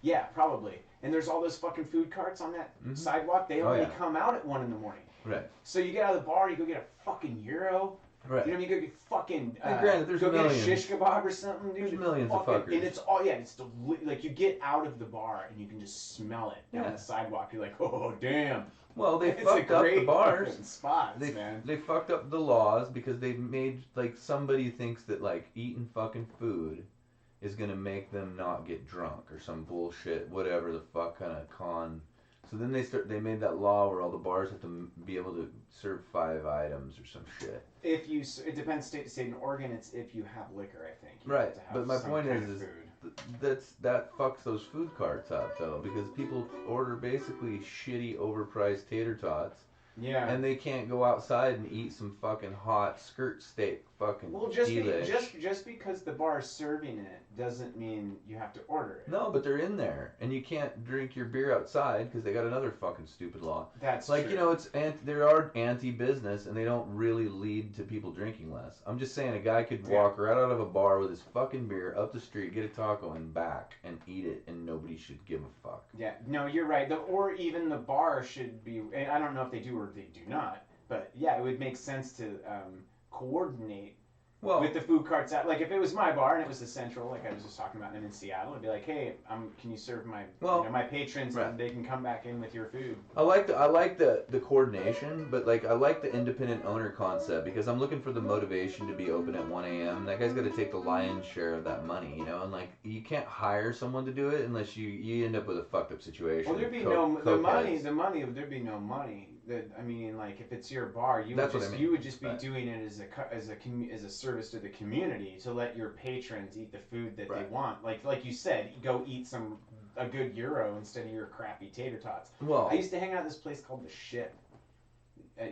Yeah, probably. And there's all those fucking food carts on that sidewalk. They only come out at 1 in the morning. Right. So you get out of the bar, you go get a fucking gyro. Right. You go get fucking. Granted, there's go millions. Get a shish kebab or something, dude. There's millions of fuckers. And it's like you get out of the bar and you can just smell it down the sidewalk. You're like, oh damn. Well, they fucked up the bars. Spots, they fucked up the laws because they made like somebody thinks that like eating fucking food is gonna make them not get drunk or some bullshit, whatever the fuck kind of con. So then they made that law where all the bars have to be able to serve 5 items or some shit. It depends state to state. In Oregon, it's if you have liquor, I think. Right, but my point is that fucks those food carts up though, because people order basically shitty, overpriced tater tots. Yeah. And they can't go outside and eat some fucking hot skirt steak fucking just because the bar is serving it doesn't mean you have to order it. No, but they're in there. And you can't drink your beer outside because they got another fucking stupid law. That's like, true. There are anti-business and they don't really lead to people drinking less. I'm just saying a guy could walk right out of a bar with his fucking beer up the street, get a taco and back and eat it and nobody should give a fuck. Yeah, no, you're right. Or even the bar should be, and I don't know if they do or they do not, but yeah, it would make sense to coordinate with the food carts out. Like if it was my bar and it was the Central, like I was just talking about, and I'm in Seattle, I'd be like, hey, can you serve my my patrons and they can come back in with your food. I like the coordination, but like I like the independent owner concept because I'm looking for the motivation to be open at 1 a.m. That guy's got to take the lion's share of that money, and like you can't hire someone to do it unless you end up with a fucked up situation. Well, there'd be the money. There'd be no money. I mean, like if it's your bar, you would just be doing it as a service to the community to let your patrons eat the food that they want. Like you said, go eat a good gyro instead of your crappy tater tots. Well, I used to hang out at this place called The Ship.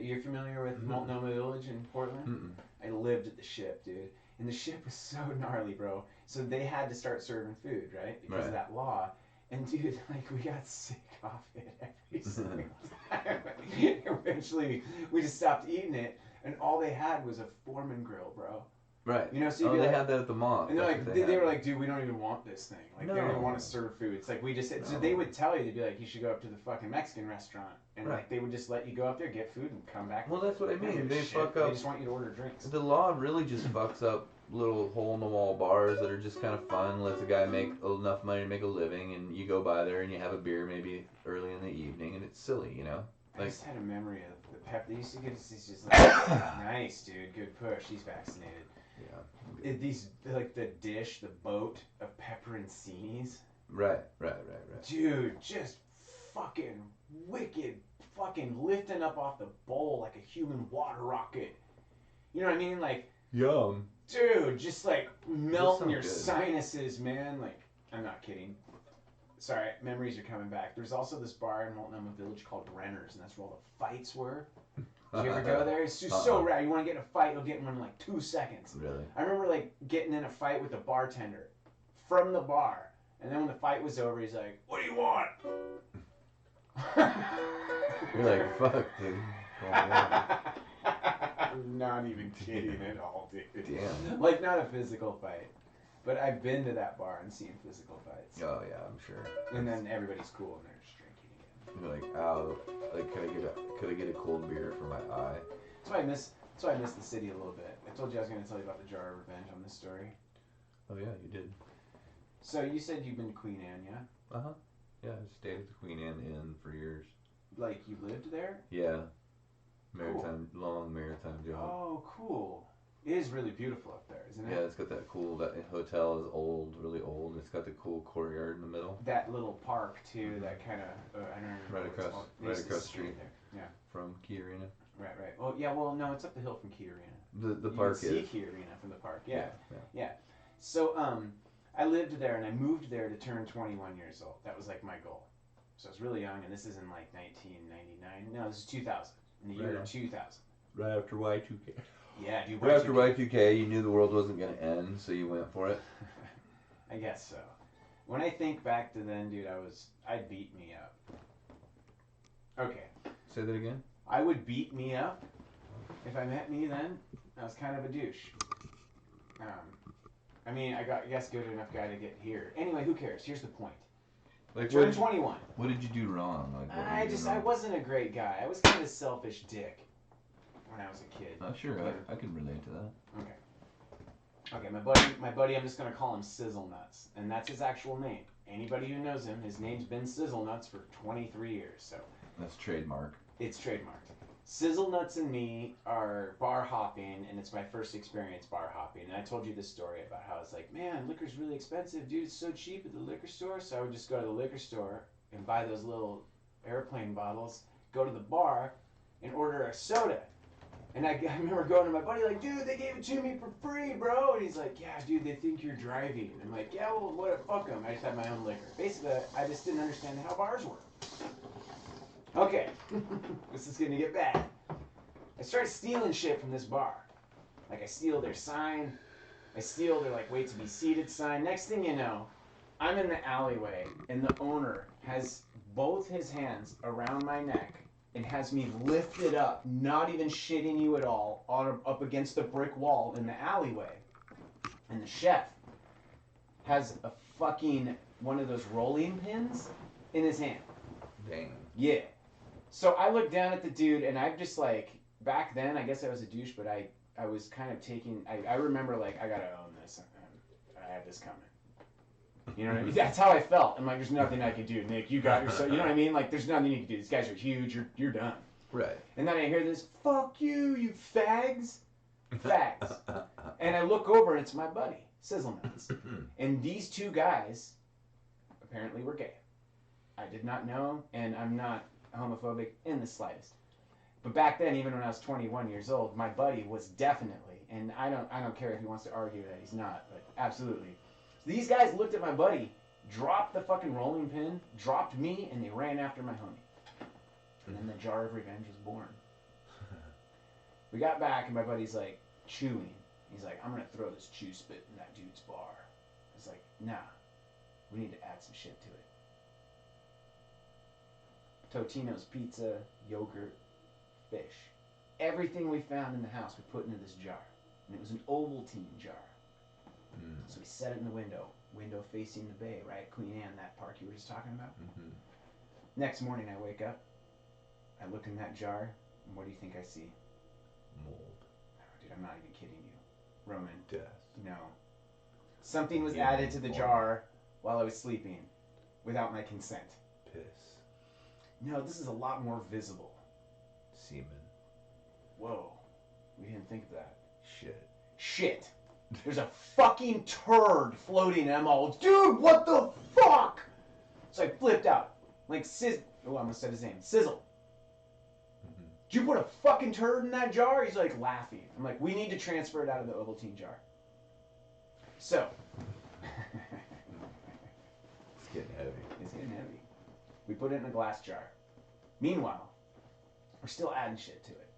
You're familiar with Multnomah Village in Portland? Mm-mm. I lived at The Ship, dude. And The Ship was so gnarly, bro. So they had to start serving food, right? Because of that law. And dude, like we got sick off it every single time. Eventually, we just stopped eating it, and all they had was a Foreman grill, bro. Right. You know, so you'd Oh, be they like, had that at the mall. and they're That's like, what they had. were like, dude, we don't even want this thing. Like, they don't even want to serve food. It's like, we just, so No. they would tell you, they'd be like, you should go up to the fucking Mexican restaurant. And, Right. like, they would just let you go up there, get food, and come back. Well, that's what I They don't mean. give a They shit. fuck up. They just want you to order drinks. The law really just fucks up little hole-in-the-wall bars that are just kind of fun, lets a guy make enough money to make a living, and you go by there and you have a beer maybe early in the evening, and it's silly, you know? I Like, just had a memory of the pep. They used to give us these just like, nice, dude, good push. He's vaccinated. yeah. These, like, the dish, the boat of pepperoncinis. Right. Dude, just fucking wicked, fucking lifting up off the bowl like a human water rocket. You know what I mean? Like, Yum. dude, just like melting your good. sinuses, man. Like, I'm not kidding. Sorry, memories are coming back. There's also this bar in Multnomah Village called Renner's, and that's where all the fights were. Did you ever go there? It's just so rad. You want to get in a fight, you'll get in one in like 2 seconds. Really? I remember like getting in a fight with the bartender from the bar, and then when the fight was over, he's like, "What do you want?" You're like, fuck, dude. Not even kidding at all, dude. Damn. Like, not a physical fight, but I've been to that bar and seen physical fights. Oh, yeah, I'm sure. And then everybody's cool and they're just drinking again. You're like, ow, like, could I get a cold beer for my eye? That's why I miss the city a little bit. I told you I was going to tell you about the Jar of Revenge on this story. Oh, yeah, you did. So you said you've been to Queen Anne, yeah? Uh-huh. Yeah, I stayed at the Queen Anne Inn for years. Like, you lived there? Yeah. Long maritime job. Oh, cool. It is really beautiful up there, isn't it? Yeah, it's got that cool, that hotel is old, really old. It's got the cool courtyard in the middle. That little park, too, that kind of, I don't remember Right what it's across- called. right They used to across the skate street. there. Yeah. From Key Arena. Right. Oh, yeah, well, no, it's up the hill from Key Arena. The You park can see is. Key Arena from the park, yeah. Yeah. So, I lived there and I moved there to turn 21 years old. That was like my goal. So I was really young, and this is in like 1999. No, this is 2000. In the year Right. 2000. Right after Y2K. Yeah, dude. Right after Y2K, you knew the world wasn't going to end, so you went for it. I guess so. When I think back to then, dude, I'd beat me up. Okay. Say that again? I would beat me up if I met me then. I was kind of a douche. I mean, I guess good enough guy to get here. Anyway, who cares? Here's the point. Like, Turned 21. What did you do wrong? Like, what were you doing I wrong? wasn't a great guy. I was kind of a selfish dick when I was a kid. Oh, sure, I can relate to that. Okay, my buddy, I'm just gonna call him Sizzle Nuts, and that's his actual name. Anybody who knows him, his name's been Sizzle Nuts for 23 years, so That's trademark. it's trademarked. Sizzle Nuts and me are bar hopping, and it's my first experience bar hopping. And I told you this story about how it's like, man, liquor's really expensive, dude. It's so cheap at the liquor store. So I would just go to the liquor store and buy those little airplane bottles, go to the bar, and order a soda. And I remember going to my buddy like, dude, they gave it to me for free, bro. And he's like, yeah, dude, they think you're driving. And I'm like, yeah, well, what? Fuck them. I just have my own liquor. Basically, I just didn't understand how bars work. Okay, this is gonna get bad. I started stealing shit from this bar. Like, I steal their sign. I steal their, like, wait to be seated sign. Next thing you know, I'm in the alleyway, and the owner has both his hands around my neck and has me lifted up, not even shitting you at all, up against the brick wall in the alleyway. And the chef has a fucking one of those rolling pins in his hand. Dang. Yeah. So I look down at the dude, and I'm just like, back then, I guess I was a douche, but I was kind of taking, I remember, like, I gotta own this. I have this coming. You know what I mean? That's how I felt. I'm like, there's nothing I can do, Nick. You got yourself, you know what I mean? Like, there's nothing you can do. These guys are huge. You're done. Right. And then I hear this, fuck you, you fags. Fags. And I look over, and it's my buddy, Sizzle Nuts. And these two guys apparently were gay. I did not know, and I'm not homophobic in the slightest. But back then, even when I was 21 years old, my buddy was definitely, and I don't care if he wants to argue that he's not, but absolutely. So these guys looked at my buddy, dropped the fucking rolling pin, dropped me, and they ran after my homie. And then the jar of revenge was born. We got back, and my buddy's like chewing. He's like, I'm gonna throw this chew spit in that dude's bar. I was like, nah, we need to add some shit to it. Totino's pizza, yogurt, fish. Everything we found in the house we put into this jar. and it was an Ovaltine jar. Mm. So we set it in the window facing the bay, right? Queen Anne, that park you were just talking about. Mm-hmm. Next morning, I wake up, I look in that jar, and what do you think I see? Mold. Oh, dude, I'm not even kidding you, Roman. Death. No. Something was Yeah, added to the jar while I was sleeping, without my consent. Piss. No, this is a lot more visible. Semen. Whoa, we didn't think of that. Shit. There's a fucking turd floating, and I'm all, dude, what the fuck? So I flipped out. Like, oh, I almost said his name. Sizzle. Mm-hmm. Did you put a fucking turd in that jar? He's like laughing. I'm like, we need to transfer it out of the Ovaltine jar. So. It's getting heavy. It's getting heavy. We put it in a glass jar. Meanwhile, we're still adding shit to it.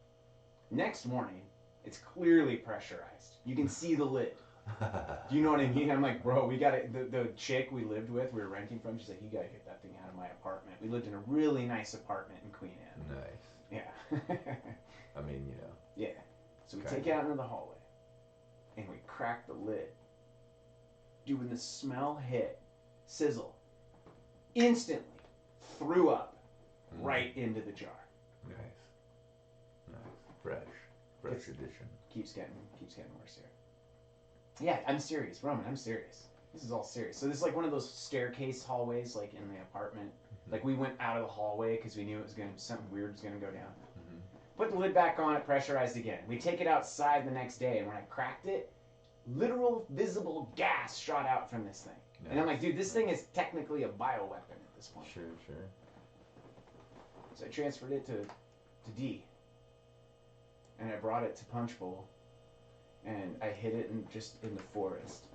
Next morning, it's clearly pressurized. You can see the lid. Do you know what I mean? I'm like, bro, we gotta, the chick we lived with, we were renting from, she's like, you gotta get that thing out of my apartment. We lived in a really nice apartment in Queen Anne. Nice. Yeah. I mean, you know. Yeah. So we Okay. take it out into the hallway, and we crack the lid. Dude, when the smell hit, Sizzle instantly threw up right into the jar. Nice. Fresh edition. Keeps getting worse here. Yeah, I'm serious, Roman. I'm serious. This is all serious. So this is like one of those staircase hallways, like in the apartment. Mm-hmm. Like we went out of the hallway because we knew it was something weird was gonna go down. Mm-hmm. Put the lid back on it, pressurized again. We take it outside the next day, and when I cracked it, literal visible gas shot out from this thing. Nice. And I'm like, dude, this thing is technically a bioweapon at this point. Sure. So I transferred it to D. And I brought it to Punch Bowl. And I hid it just in the forest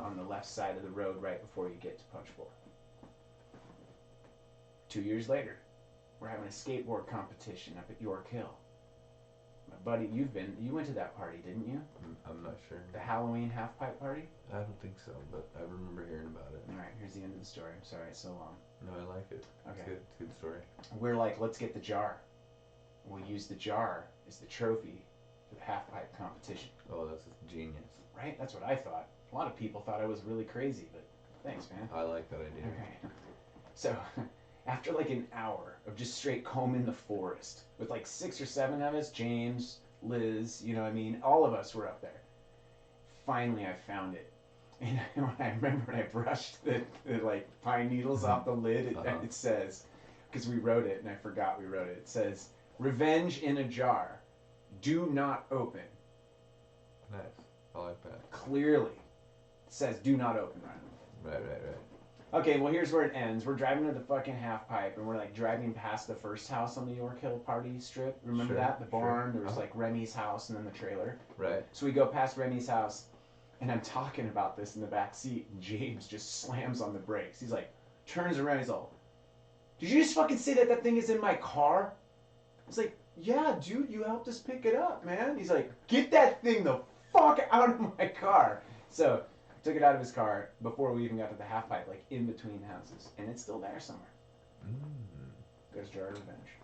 on the left side of the road right before you get to Punch Bowl. 2 years later, we're having a skateboard competition up at York Hill. My buddy, you went to that party, didn't you? I'm not sure. The Halloween half-pipe party? I don't think so, but I remember hearing about it. All right, here's the end of the story. I'm sorry it's so long. No, I like it. Okay. It's good. It's a good story. We're like, let's get the jar. We'll use the jar as the trophy for the half-pipe competition. Oh, that's genius. Right? That's what I thought. A lot of people thought I was really crazy, but thanks, man. I like that idea. Okay. So, after like an hour of just straight combing the forest, with like 6 or 7 of us, James, Liz, you know what I mean? All of us were up there. Finally, I found it. And I remember when I brushed the like pine needles off the lid, it says, because we wrote it and I forgot we wrote it, it says, "Revenge in a jar. Do not open." Nice. I like that. Clearly, it says do not open, Right. Okay, well here's where it ends. We're driving to the fucking half pipe, and we're like driving past the first house on the York Hill party strip. Remember Sure, that? The barn. sure. There was like Remy's house and then the trailer. Right. So we go past Remy's house, and I'm talking about this in the back seat, and James just slams on the brakes. He's like, turns around, he's all, "Did you just fucking say that thing is in my car?" I was like, "Yeah, dude, you helped us pick it up, man." He's like, "Get that thing the fuck out of my car." So took it out of his car before we even got to the half pipe, like in between houses, and it's still there somewhere. There's Jar of Revenge.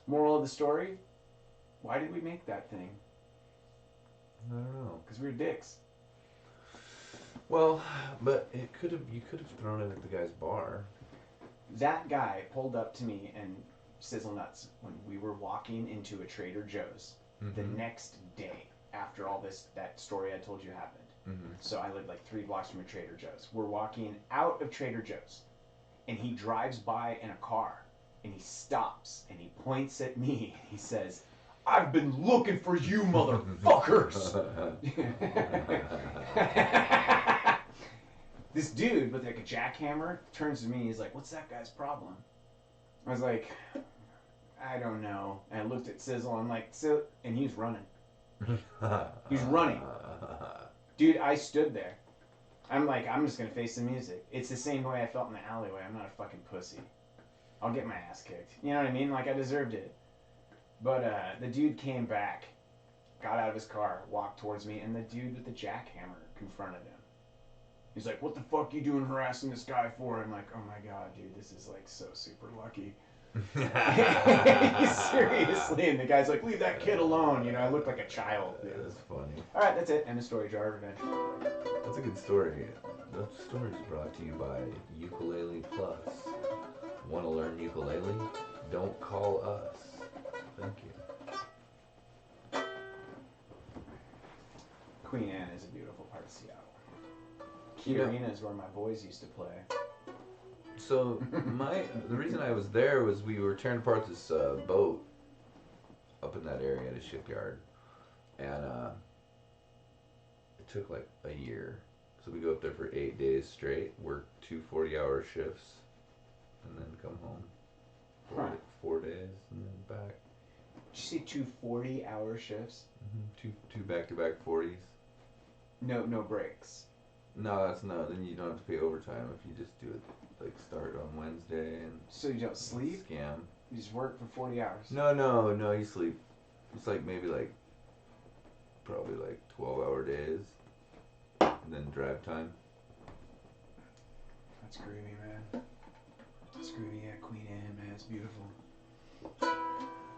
Moral of the story: why did we make that thing? I don't know. Because we were dicks. Well, but you could have thrown it at the guy's bar. That guy pulled up to me and Sizzle Nuts when we were walking into a Trader Joe's the next day after all that story I told you happened. So I lived like 3 blocks from a Trader Joe's. We're walking out of Trader Joe's, and he drives by in a car, and he stops, and he points at me, and he says, "I've been looking for you, motherfuckers!" This dude with like a jackhammer turns to me, he's like, "What's that guy's problem?" I was like, "I don't know." And I looked at Sizzle, I'm like, and he was running. He's running. Dude, I stood there. I'm like, I'm just gonna face the music. It's the same way I felt in the alleyway. I'm not a fucking pussy. I'll get my ass kicked. You know what I mean? Like, I deserved it. But the dude came back, got out of his car, walked towards me, and the dude with the jackhammer confronted him. He's like, "What the fuck you doing harassing this guy for?" I'm like, "Oh my god, dude, this is like so super lucky." Seriously, and the guy's like, leave that kid alone. You know, I look like a child. That's funny. All right, that's it. End of story. Jar Revenge. That's a good story. That story is brought to you by Ukulele Plus. Want to learn ukulele? Don't call us. Thank you. Queen Anne is a beautiful part of Seattle. Key Arena is where my boys used to play. So the reason I was there was we were tearing apart this boat up in that area at a shipyard, and it took like a year. So we go up there for 8 days straight, work 2 40-hour shifts, and then come home. 4 days and then back. Did you see 2 40-hour shifts? Mm-hmm. Two back-to-back 40s. No breaks. No, that's not. Then you don't have to pay overtime if you just do it. Like start on Wednesday and. So you don't sleep? Scam. You just work for 40 hours? No, you sleep. It's like maybe probably 12-hour days. And then drive time. That's groovy, man. That's groovy, yeah, Queen Anne, man, it's beautiful.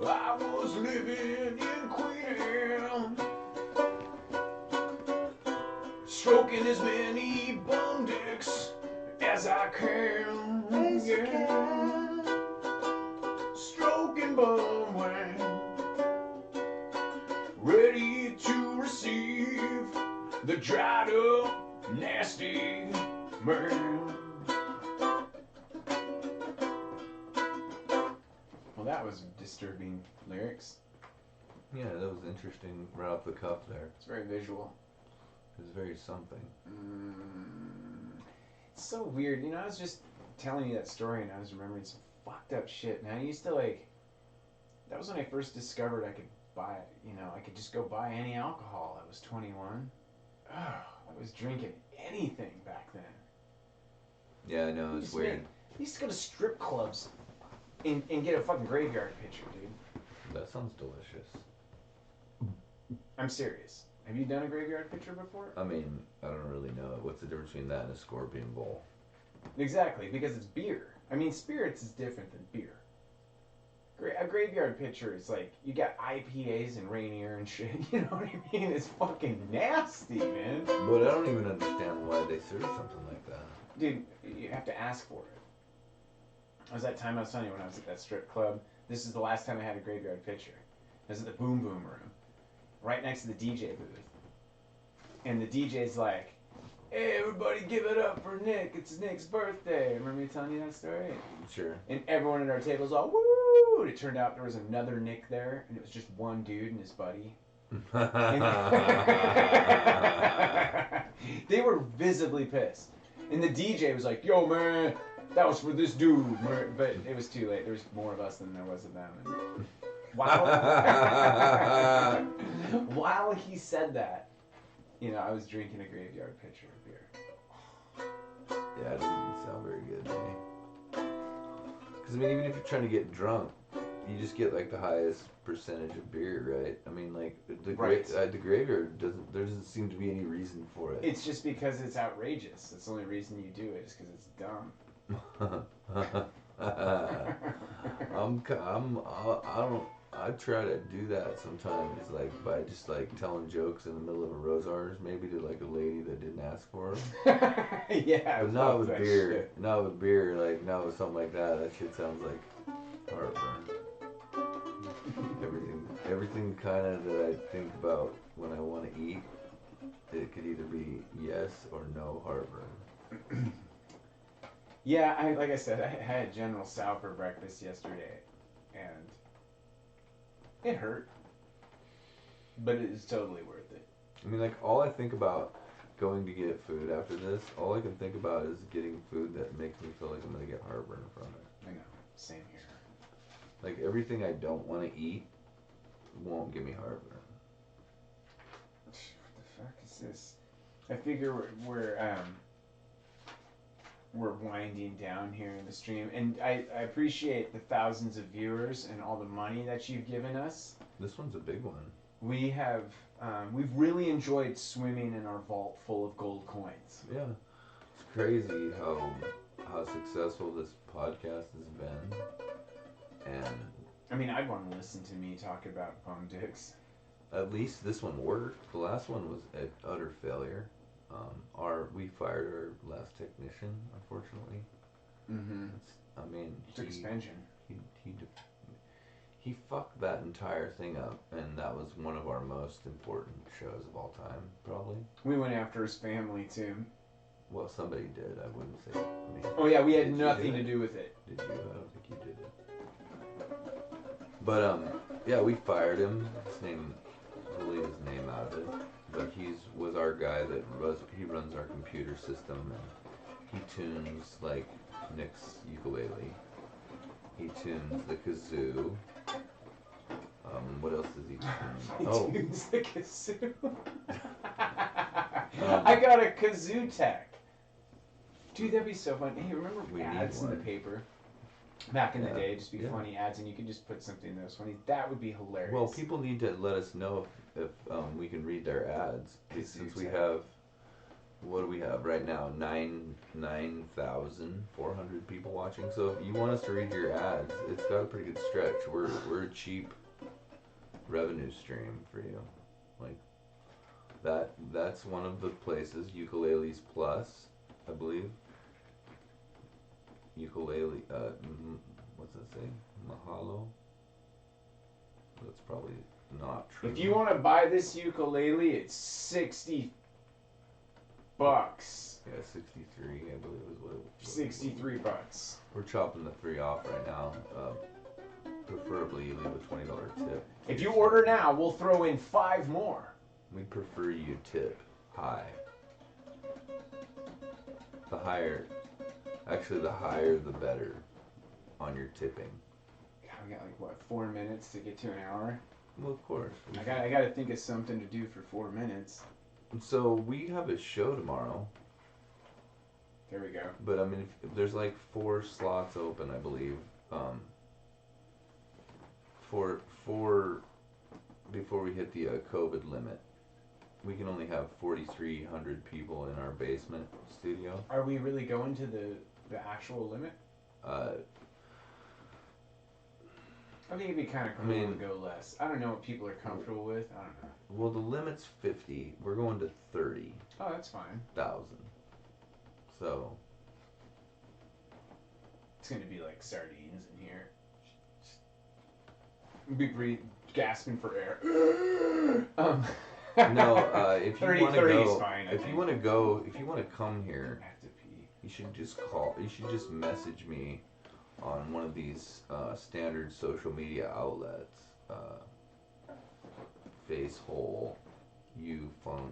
I was living in Queen Anne, stroking as many bum dicks as I can. Yeah. Stroking bum wang, ready to receive the dried up, nasty man. Well, that was disturbing lyrics. Yeah, that was interesting right off the cuff there. It's very visual. It was very something. It's so weird. You know, I was just telling you that story and I was remembering some fucked up shit. And I used to that was when I first discovered I could buy, I could just go buy any alcohol. I was 21. I was drinking anything back then. Yeah, I know, it's weird. I used to go to strip clubs and get a fucking graveyard picture, dude. That sounds delicious. I'm serious. Have you done a graveyard picture before? I mean, I don't really know. What's the difference between that and a scorpion bowl? Exactly, because it's beer. I mean, spirits is different than beer. A graveyard pitcher is like, you got IPAs and Rainier and shit, you know what I mean? It's fucking nasty, man. But I don't even understand why they serve something like that. Dude, you have to ask for it. It was that time I was telling you when I was at that strip club. This is the last time I had a graveyard pitcher. I was at the Boom Boom Room, right next to the DJ booth. And the DJ's like, hey, everybody give it up for Nick. It's Nick's birthday. Remember me telling you that story? Sure. And everyone at our table's all, woo! And it turned out there was another Nick there, and it was just one dude and his buddy. They were visibly pissed. And the DJ was like, yo, man, that was for this dude. But it was too late. There was more of us than there was of them. And while he said that, I was drinking a graveyard pitcher of beer. Yeah, it doesn't sound very good to me. Because, I mean, even if you're trying to get drunk, you just get, the highest percentage of beer, right? I mean, the graveyard there doesn't seem to be any reason for it. It's just because it's outrageous. That's the only reason you do it is because it's dumb. I try to do that sometimes, by just telling jokes in the middle of a Rosars, maybe to a lady that didn't ask for them. Yeah, but not with beer. Shit. Not with beer. Not with something like that. That shit sounds like heartburn. Everything kind of that I think about when I want to eat, it could either be yes or no heartburn. Yeah, like I said, I had General Tso for breakfast yesterday, and it hurt, but it is totally worth it. I mean, all I think about going to get food after this, all I can think about is getting food that makes me feel like I'm going to get heartburn from it. I know, same here. Everything I don't want to eat won't give me heartburn. What the fuck is this? I figure we're winding down here in the stream, and I appreciate the thousands of viewers and all the money that you've given us. This one's a big one. We've really enjoyed swimming in our vault full of gold coins. Yeah, it's crazy how successful this podcast has been. And I mean, I'd want to listen to me talk about bum dicks. at least this one worked. The last one was an utter failure. We fired our last technician, unfortunately. Mm-hmm. I mean, Took suspension. He fucked that entire thing up, and that was one of our most important shows of all time, probably. We went after his family too. Well, somebody did. I wouldn't say. I mean, Oh yeah, we had did nothing you do to it? do with it. Did you? I don't think you did it. But yeah, we fired him. We'll leave his name out of it. But was our guy that he runs our computer system, and he tunes like Nick's ukulele. He tunes the kazoo. What else does he tune? He tunes the kazoo. I got a kazoo tech. Dude, that'd be so fun. Hey, remember ads in the paper? Back in the day, just be funny ads, and you could just put something that was funny. That would be hilarious. Well, people need to let us know if we can read their ads. Since we have, what do we have right now? 9,400 people watching. So if you want us to read your ads, it's got a pretty good stretch. We're a cheap revenue stream for you. Like that's one of the places. Ukuleles Plus, I believe. Ukulele, what's that say? Mahalo? That's probably not true. If you want to buy this ukulele, it's $60. Yeah, 63, I believe is what it was. $63. We're chopping the 3 off right now. Preferably you leave a $20 tip. If you order now, we'll throw in 5 more. We'd prefer you tip high. The higher the better on your tipping. God, we got like, what, 4 minutes to get to an hour? Well, of course. I got to think of something to do for 4 minutes. So we have a show tomorrow. There we go. But I mean, if there's like 4 slots open, I believe. For before we hit the COVID limit, we can only have 4,300 people in our basement studio. Are we really going to the actual limit? I think it'd be kind of cool to go less. I don't know what people are comfortable with. I don't know. Well, the limit's 50. We're going to 30. Oh, that's fine. 1,000. So it's gonna be like sardines in here. Be gasping for air. No, if you want to go, fine, if you want to come here, I have to pee. you should just call. You should just message me on one of these standard social media outlets, Facehole, Ufunk,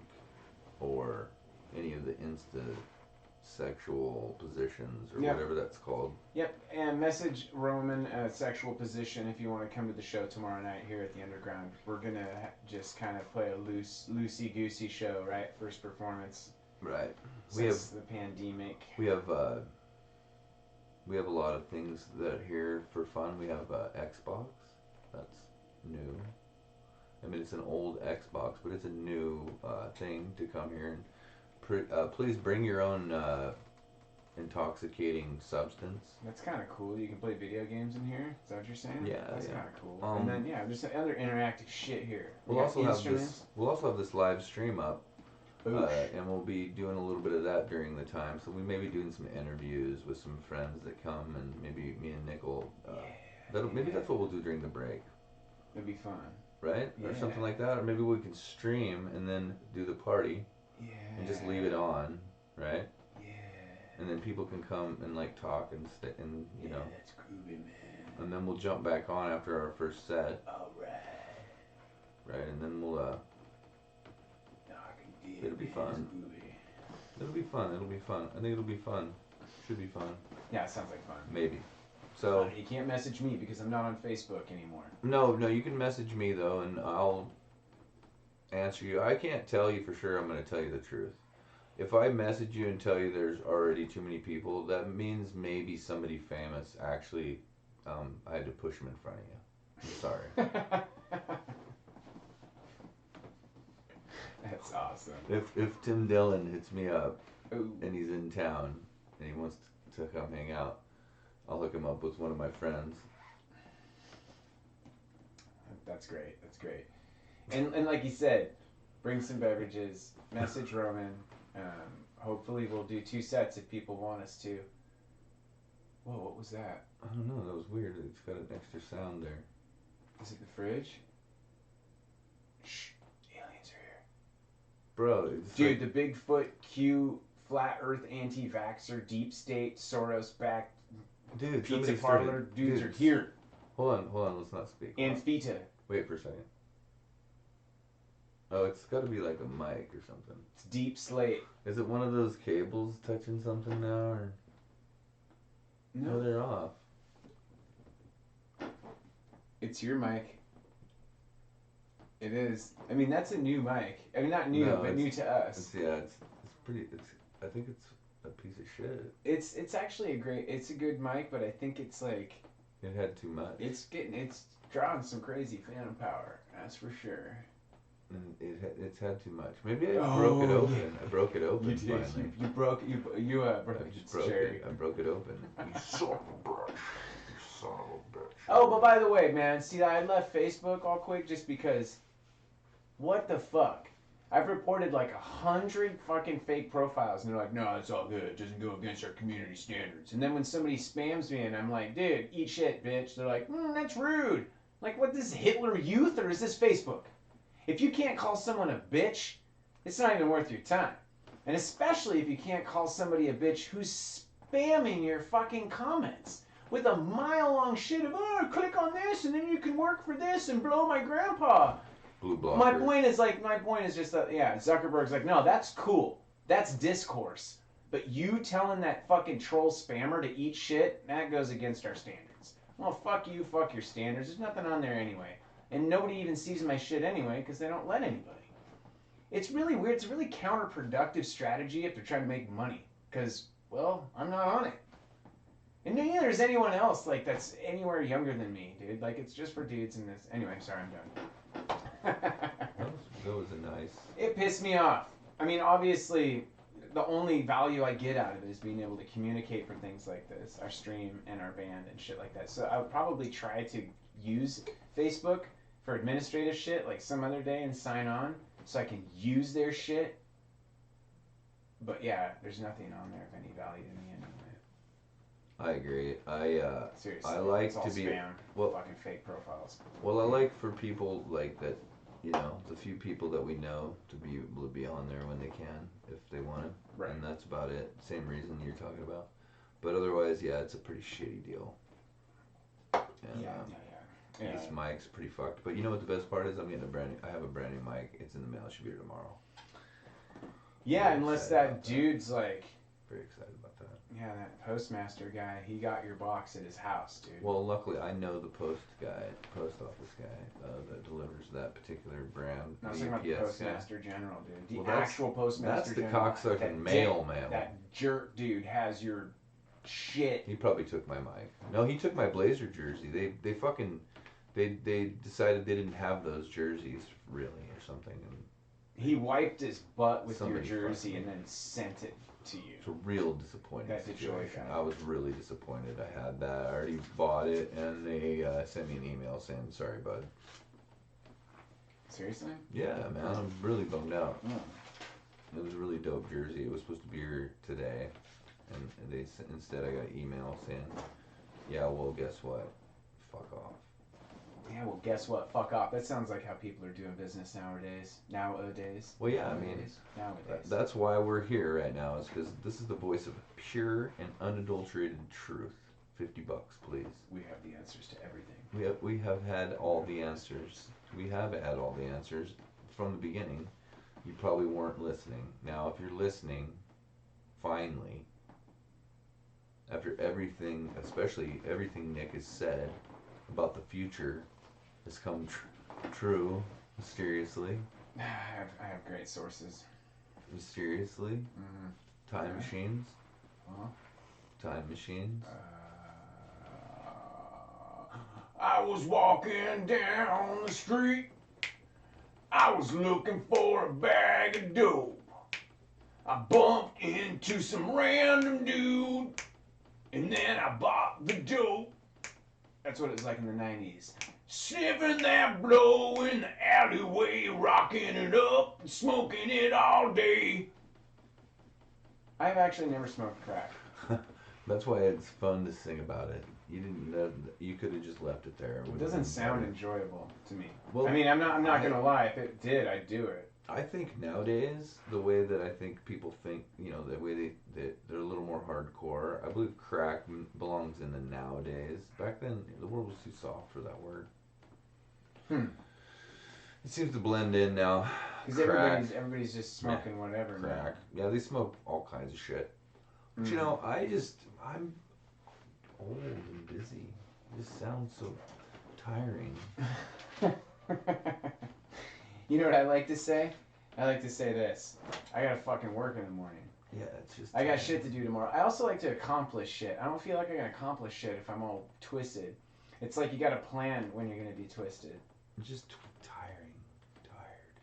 or any of the Insta sexual positions or whatever that's called. Yep, and message Roman Sexual Position if you want to come to the show tomorrow night here at the Underground. We're gonna just kind of play a loosey-goosey show, right? First performance. Right. Since the pandemic. We have a lot of things that are here for fun. We have Xbox. That's new. I mean, it's an old Xbox, but it's a new thing to come here and. Please bring your own intoxicating substance. That's kind of cool. You can play video games in here. Is that what you're saying? Yeah, that's kind of cool. And then there's other interactive shit here. We'll also have this live stream up, and we'll be doing a little bit of that during the time. So we may be doing some interviews with some friends that come, and maybe me and Nick will. Maybe that's what we'll do during the break. It'd be fun, right? Yeah. Or something like that. Or maybe we can stream and then do the party. Yeah. And just leave it on, right? Yeah. And then people can come and like talk and you know. That's groovy, man. And then we'll jump back on after our first set. All right. Right, and then we'll it'll be fun. It'll be fun. It'll be fun. I think it'll be fun. Should be fun. Yeah, it sounds like fun. Maybe. So you can't message me because I'm not on Facebook anymore. No, you can message me though, and I'll answer you. I can't tell you for sure. I'm going to tell you the truth. If I message you and tell you there's already too many people, that means maybe somebody famous actually. I had to push him in front of you. I'm sorry. That's awesome. If Tim Dillon hits me up Ooh. And he's in town and he wants to come hang out, I'll hook him up with one of my friends. That's great. That's great. And like you said, bring some beverages. Message Roman. Hopefully we'll do 2 sets if people want us to. Whoa, what was that? I don't know. That was weird. It's got an extra sound there. Is it the fridge? Shh. Aliens are here. Bro, it's Dude, the Bigfoot Q flat Earth anti-vaxxer deep state Soros backed dude, pizza somebody parlor started, dudes dude, are here. Hold on. Let's not speak. And Fita. Wait for a second. Oh, it's got to be like a mic or something. It's deep slate. Is it one of those cables touching something now, or? No, they're off. It's your mic. It is. I mean, that's a new mic. I mean, not new, but new to us. It's pretty. I think it's a piece of shit. It's actually it's a good mic, but I think it's like. It had too much. It's drawing some crazy phantom power. That's for sure. And it's had too much. Maybe I broke it open. I broke it open. You did. Finally. You broke it. You broke I just broke it. I broke it open. You son of a bitch. You son of a bitch. Oh, but by the way, man, see, I left Facebook all quick just because. What the fuck? I've reported like 100 fucking fake profiles, and they're like, "No, it's all good. It doesn't go against our community standards." And then when somebody spams me, and I'm like, "Dude, eat shit, bitch," they're like, "That's rude." Like, what? This Hitler Youth, or is this Facebook? If you can't call someone a bitch, it's not even worth your time. And especially if you can't call somebody a bitch who's spamming your fucking comments with a mile-long shit of, "Oh, click on this, and then you can work for this and blow my grandpa." Blue blocker. My point is just that, yeah, Zuckerberg's like, no, that's cool. That's discourse. But you telling that fucking troll spammer to eat shit, that goes against our standards. Well, fuck you, fuck your standards. There's nothing on there anyway. And nobody even sees my shit anyway because they don't let anybody. It's really weird. It's a really counterproductive strategy if they're trying to make money. Because, well, I'm not on it. And neither is anyone else, like, that's anywhere younger than me, dude. Like, it's just for dudes in this. Anyway, sorry, I'm done. That was a nice. It pissed me off. I mean, obviously, the only value I get out of it is being able to communicate for things like this, our stream and our band and shit like that. So I would probably try to use Facebook for administrative shit like some other day and sign on so I can use their shit. But yeah, there's nothing on there of any value to me anyway. I agree. Seriously, I like it's all to be spam, well. fucking fake profiles. Well, I like for people like that, you know, the few people that we know to be able to be on there when they can, if they want to. Right. And that's about it. Same reason you're talking about. But otherwise, yeah, it's a pretty shitty deal. And, Yeah. This mic's pretty fucked. But you know what the best part is? I have a brand new mic. It's in the mail. It should be here tomorrow. Yeah, unless that dude's like. Very excited about that. Yeah, that postmaster guy, he got your box at his house, dude. Well, luckily, I know the post office guy that delivers that particular brand. No, I was talking about the postmaster general, dude. The actual postmaster general. That's the cocksucking mailman. That jerk dude has your shit. He probably took my mic. No, he took my Blazer jersey. They decided they didn't have those jerseys really or something. And he wiped his butt with your jersey and then sent it to you. It's a real disappointing situation. Detroit. I was really disappointed. I had that. I already bought it, and they sent me an email saying, "Sorry, bud." Seriously? Yeah, man. I'm really bummed out. Mm. It was a really dope jersey. It was supposed to be here today, and instead I got an email saying, "Yeah, well, guess what? Fuck off." Yeah, well, guess what? Fuck off. That sounds like how people are doing business nowadays. Well, yeah, I mean, nowadays. That's why we're here right now, is because this is the voice of pure and unadulterated truth. $50, please. We have the answers to everything. We have had all the answers. We have had all the answers from the beginning. You probably weren't listening. Now, if you're listening, finally, after everything, especially everything Nick has said about the future, has come true, mysteriously. I have great sources. Mysteriously? Mm-hmm. Time machines? Huh? Time machines? I was walking down the street. I was looking for a bag of dope. I bumped into some random dude, and then I bought the dope. That's what it was like in the 90s. Sniffing that blow in the alleyway, rocking it up and smoking it all day. I've actually never smoked crack. That's why it's fun to sing about it. You didn't. You could have just left it there. It doesn't sound enjoyable to me. Well, I mean, I'm not gonna lie. If it did, I'd do it. I think nowadays the way that I think people think, the way they're a little more hardcore. I believe crack belongs in the nowadays. Back then, the world was too soft for that word. It seems to blend in now. Because everybody's just smoking whatever. Crack. Now. Yeah, they smoke all kinds of shit. But I'm old and busy. It just sounds so tiring. You know what I like to say? I like to say this. I gotta fucking work in the morning. Yeah, it's just. I got shit to do tomorrow. I also like to accomplish shit. I don't feel like I can accomplish shit if I'm all twisted. It's like you gotta plan when you're gonna be twisted. It's just tired.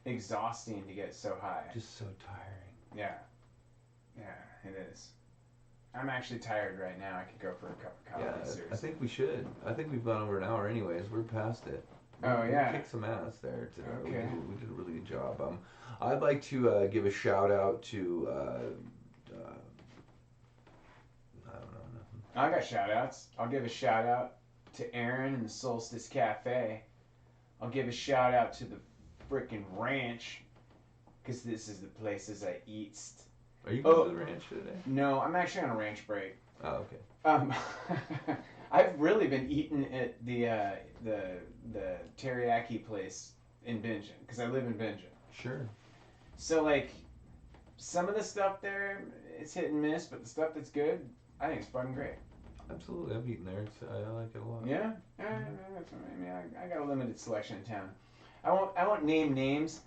Exhausting to get so high. Just so tiring. Yeah. Yeah, it is. I'm actually tired right now. I could go for a cup of coffee. Yeah, seriously. I think we should. I think we've gone over an hour anyways. We're past it. Oh, yeah. We kicked some ass there today. Okay. We did a really good job. I'd like to give a shout out to I don't know nothing. I got shout outs. I'll give a shout out to Aaron and the Solstice Cafe. I'll give a shout out to the frickin' ranch, because this is the places I eat. Are you going to the ranch today? No, I'm actually on a ranch break. Oh, okay. I've really been eating at the teriyaki place in Bingen, because I live in Bingen. Sure. So, like, some of the stuff there, it's hit and miss, but the stuff that's good, I think it's fucking great. Absolutely, I've eaten there. I like it a lot. Yeah? I mean, I got a limited selection in town. I won't name names,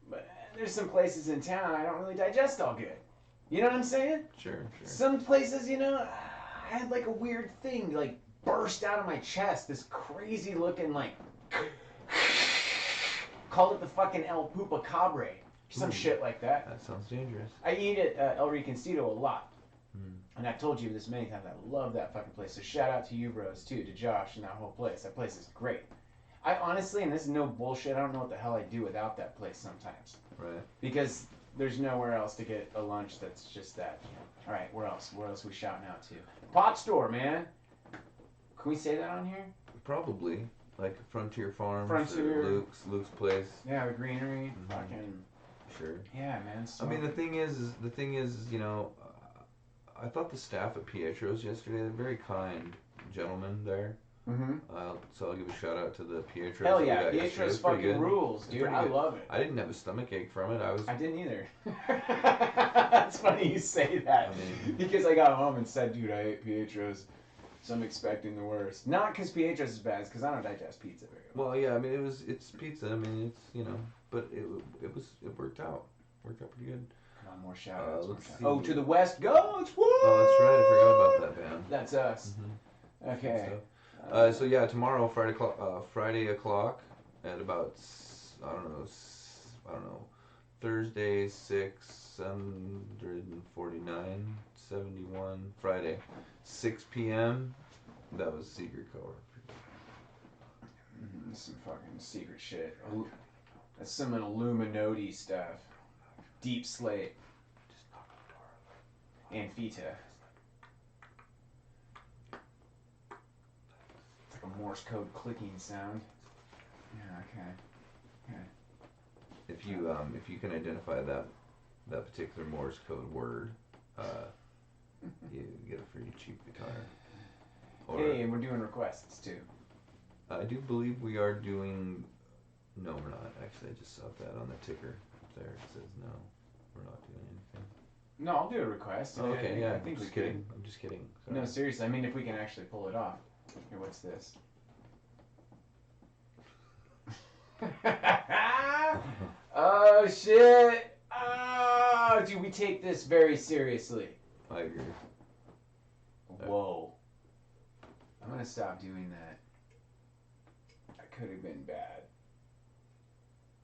but there's some places in town I don't really digest all good. You know what I'm saying? Sure. Some places, I had like a weird thing like burst out of my chest. This crazy looking like called it the fucking El Pupa Cabre. Some shit like that. That sounds dangerous. I eat at El Reconquistado a lot. And I've told you this many times. I love that fucking place. So shout out to you bros too, to Josh and that whole place. That place is great. I honestly, and this is no bullshit, I don't know what the hell I'd do without that place sometimes. Right. Because there's nowhere else to get a lunch that's just that. All right, where else? Where else are we shouting out to? Pot store, man. Can we say that on here? Probably. Like Frontier Farms. Frontier. Luke's place. Yeah, the greenery. Fucking. Sure. Yeah, man. I mean, the thing is, I thought the staff at Pietro's yesterday, they're very kind gentlemen there. Mm-hmm. So I'll give a shout out to the Pietro's. Hell yeah, Pietro's fucking rules, dude. I love it. I didn't have a stomach ache from it. I didn't either. It's funny you say that. Because I got home and said, dude, I ate Pietro's. So I'm expecting the worst. Not because Pietro's is bad, it's because I don't digest pizza very well. Well, yeah, I mean, it's pizza. I mean, it's, but it worked out. Worked out pretty good. Come on, more shout outs. Oh, to the West Goats! Woo! Oh, that's right. I forgot about that band. That's us. Mm-hmm. Okay. So yeah, tomorrow, Friday o'clock at about, I don't know, Thursday, 649, 71, Friday, 6 p.m. That was secret code. Some fucking secret shit. That's some Illuminati stuff. Deep Slate. Just knock on the door. Amphita. It's like a Morse code clicking sound. Yeah, okay. If you can identify that particular Morse code word, you get a free cheap guitar. Hey, and we're doing requests too. I do believe we are doing. No, we're not. Actually, I just saw that on the ticker up there. It says no, we're not doing anything. No, I'll do a request. Oh, okay, yeah. I think we kidding. could. I'm just kidding. Sorry. No, seriously. I mean, if we can actually pull it off. Here, what's this? Oh shit! Oh, dude, we take this very seriously. I agree. Whoa. I'm gonna stop doing that. That could have been bad.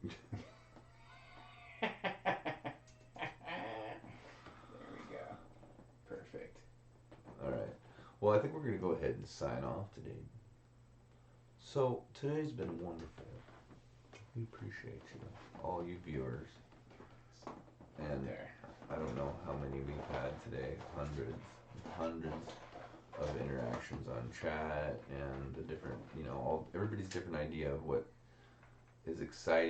There we go. Perfect. All right. Well, I think we're gonna go ahead and sign off today. So today's been wonderful. We appreciate you, all you viewers. And There. I don't know how many we've had today. Hundreds of interactions on chat and the different, all everybody's different idea of what is exciting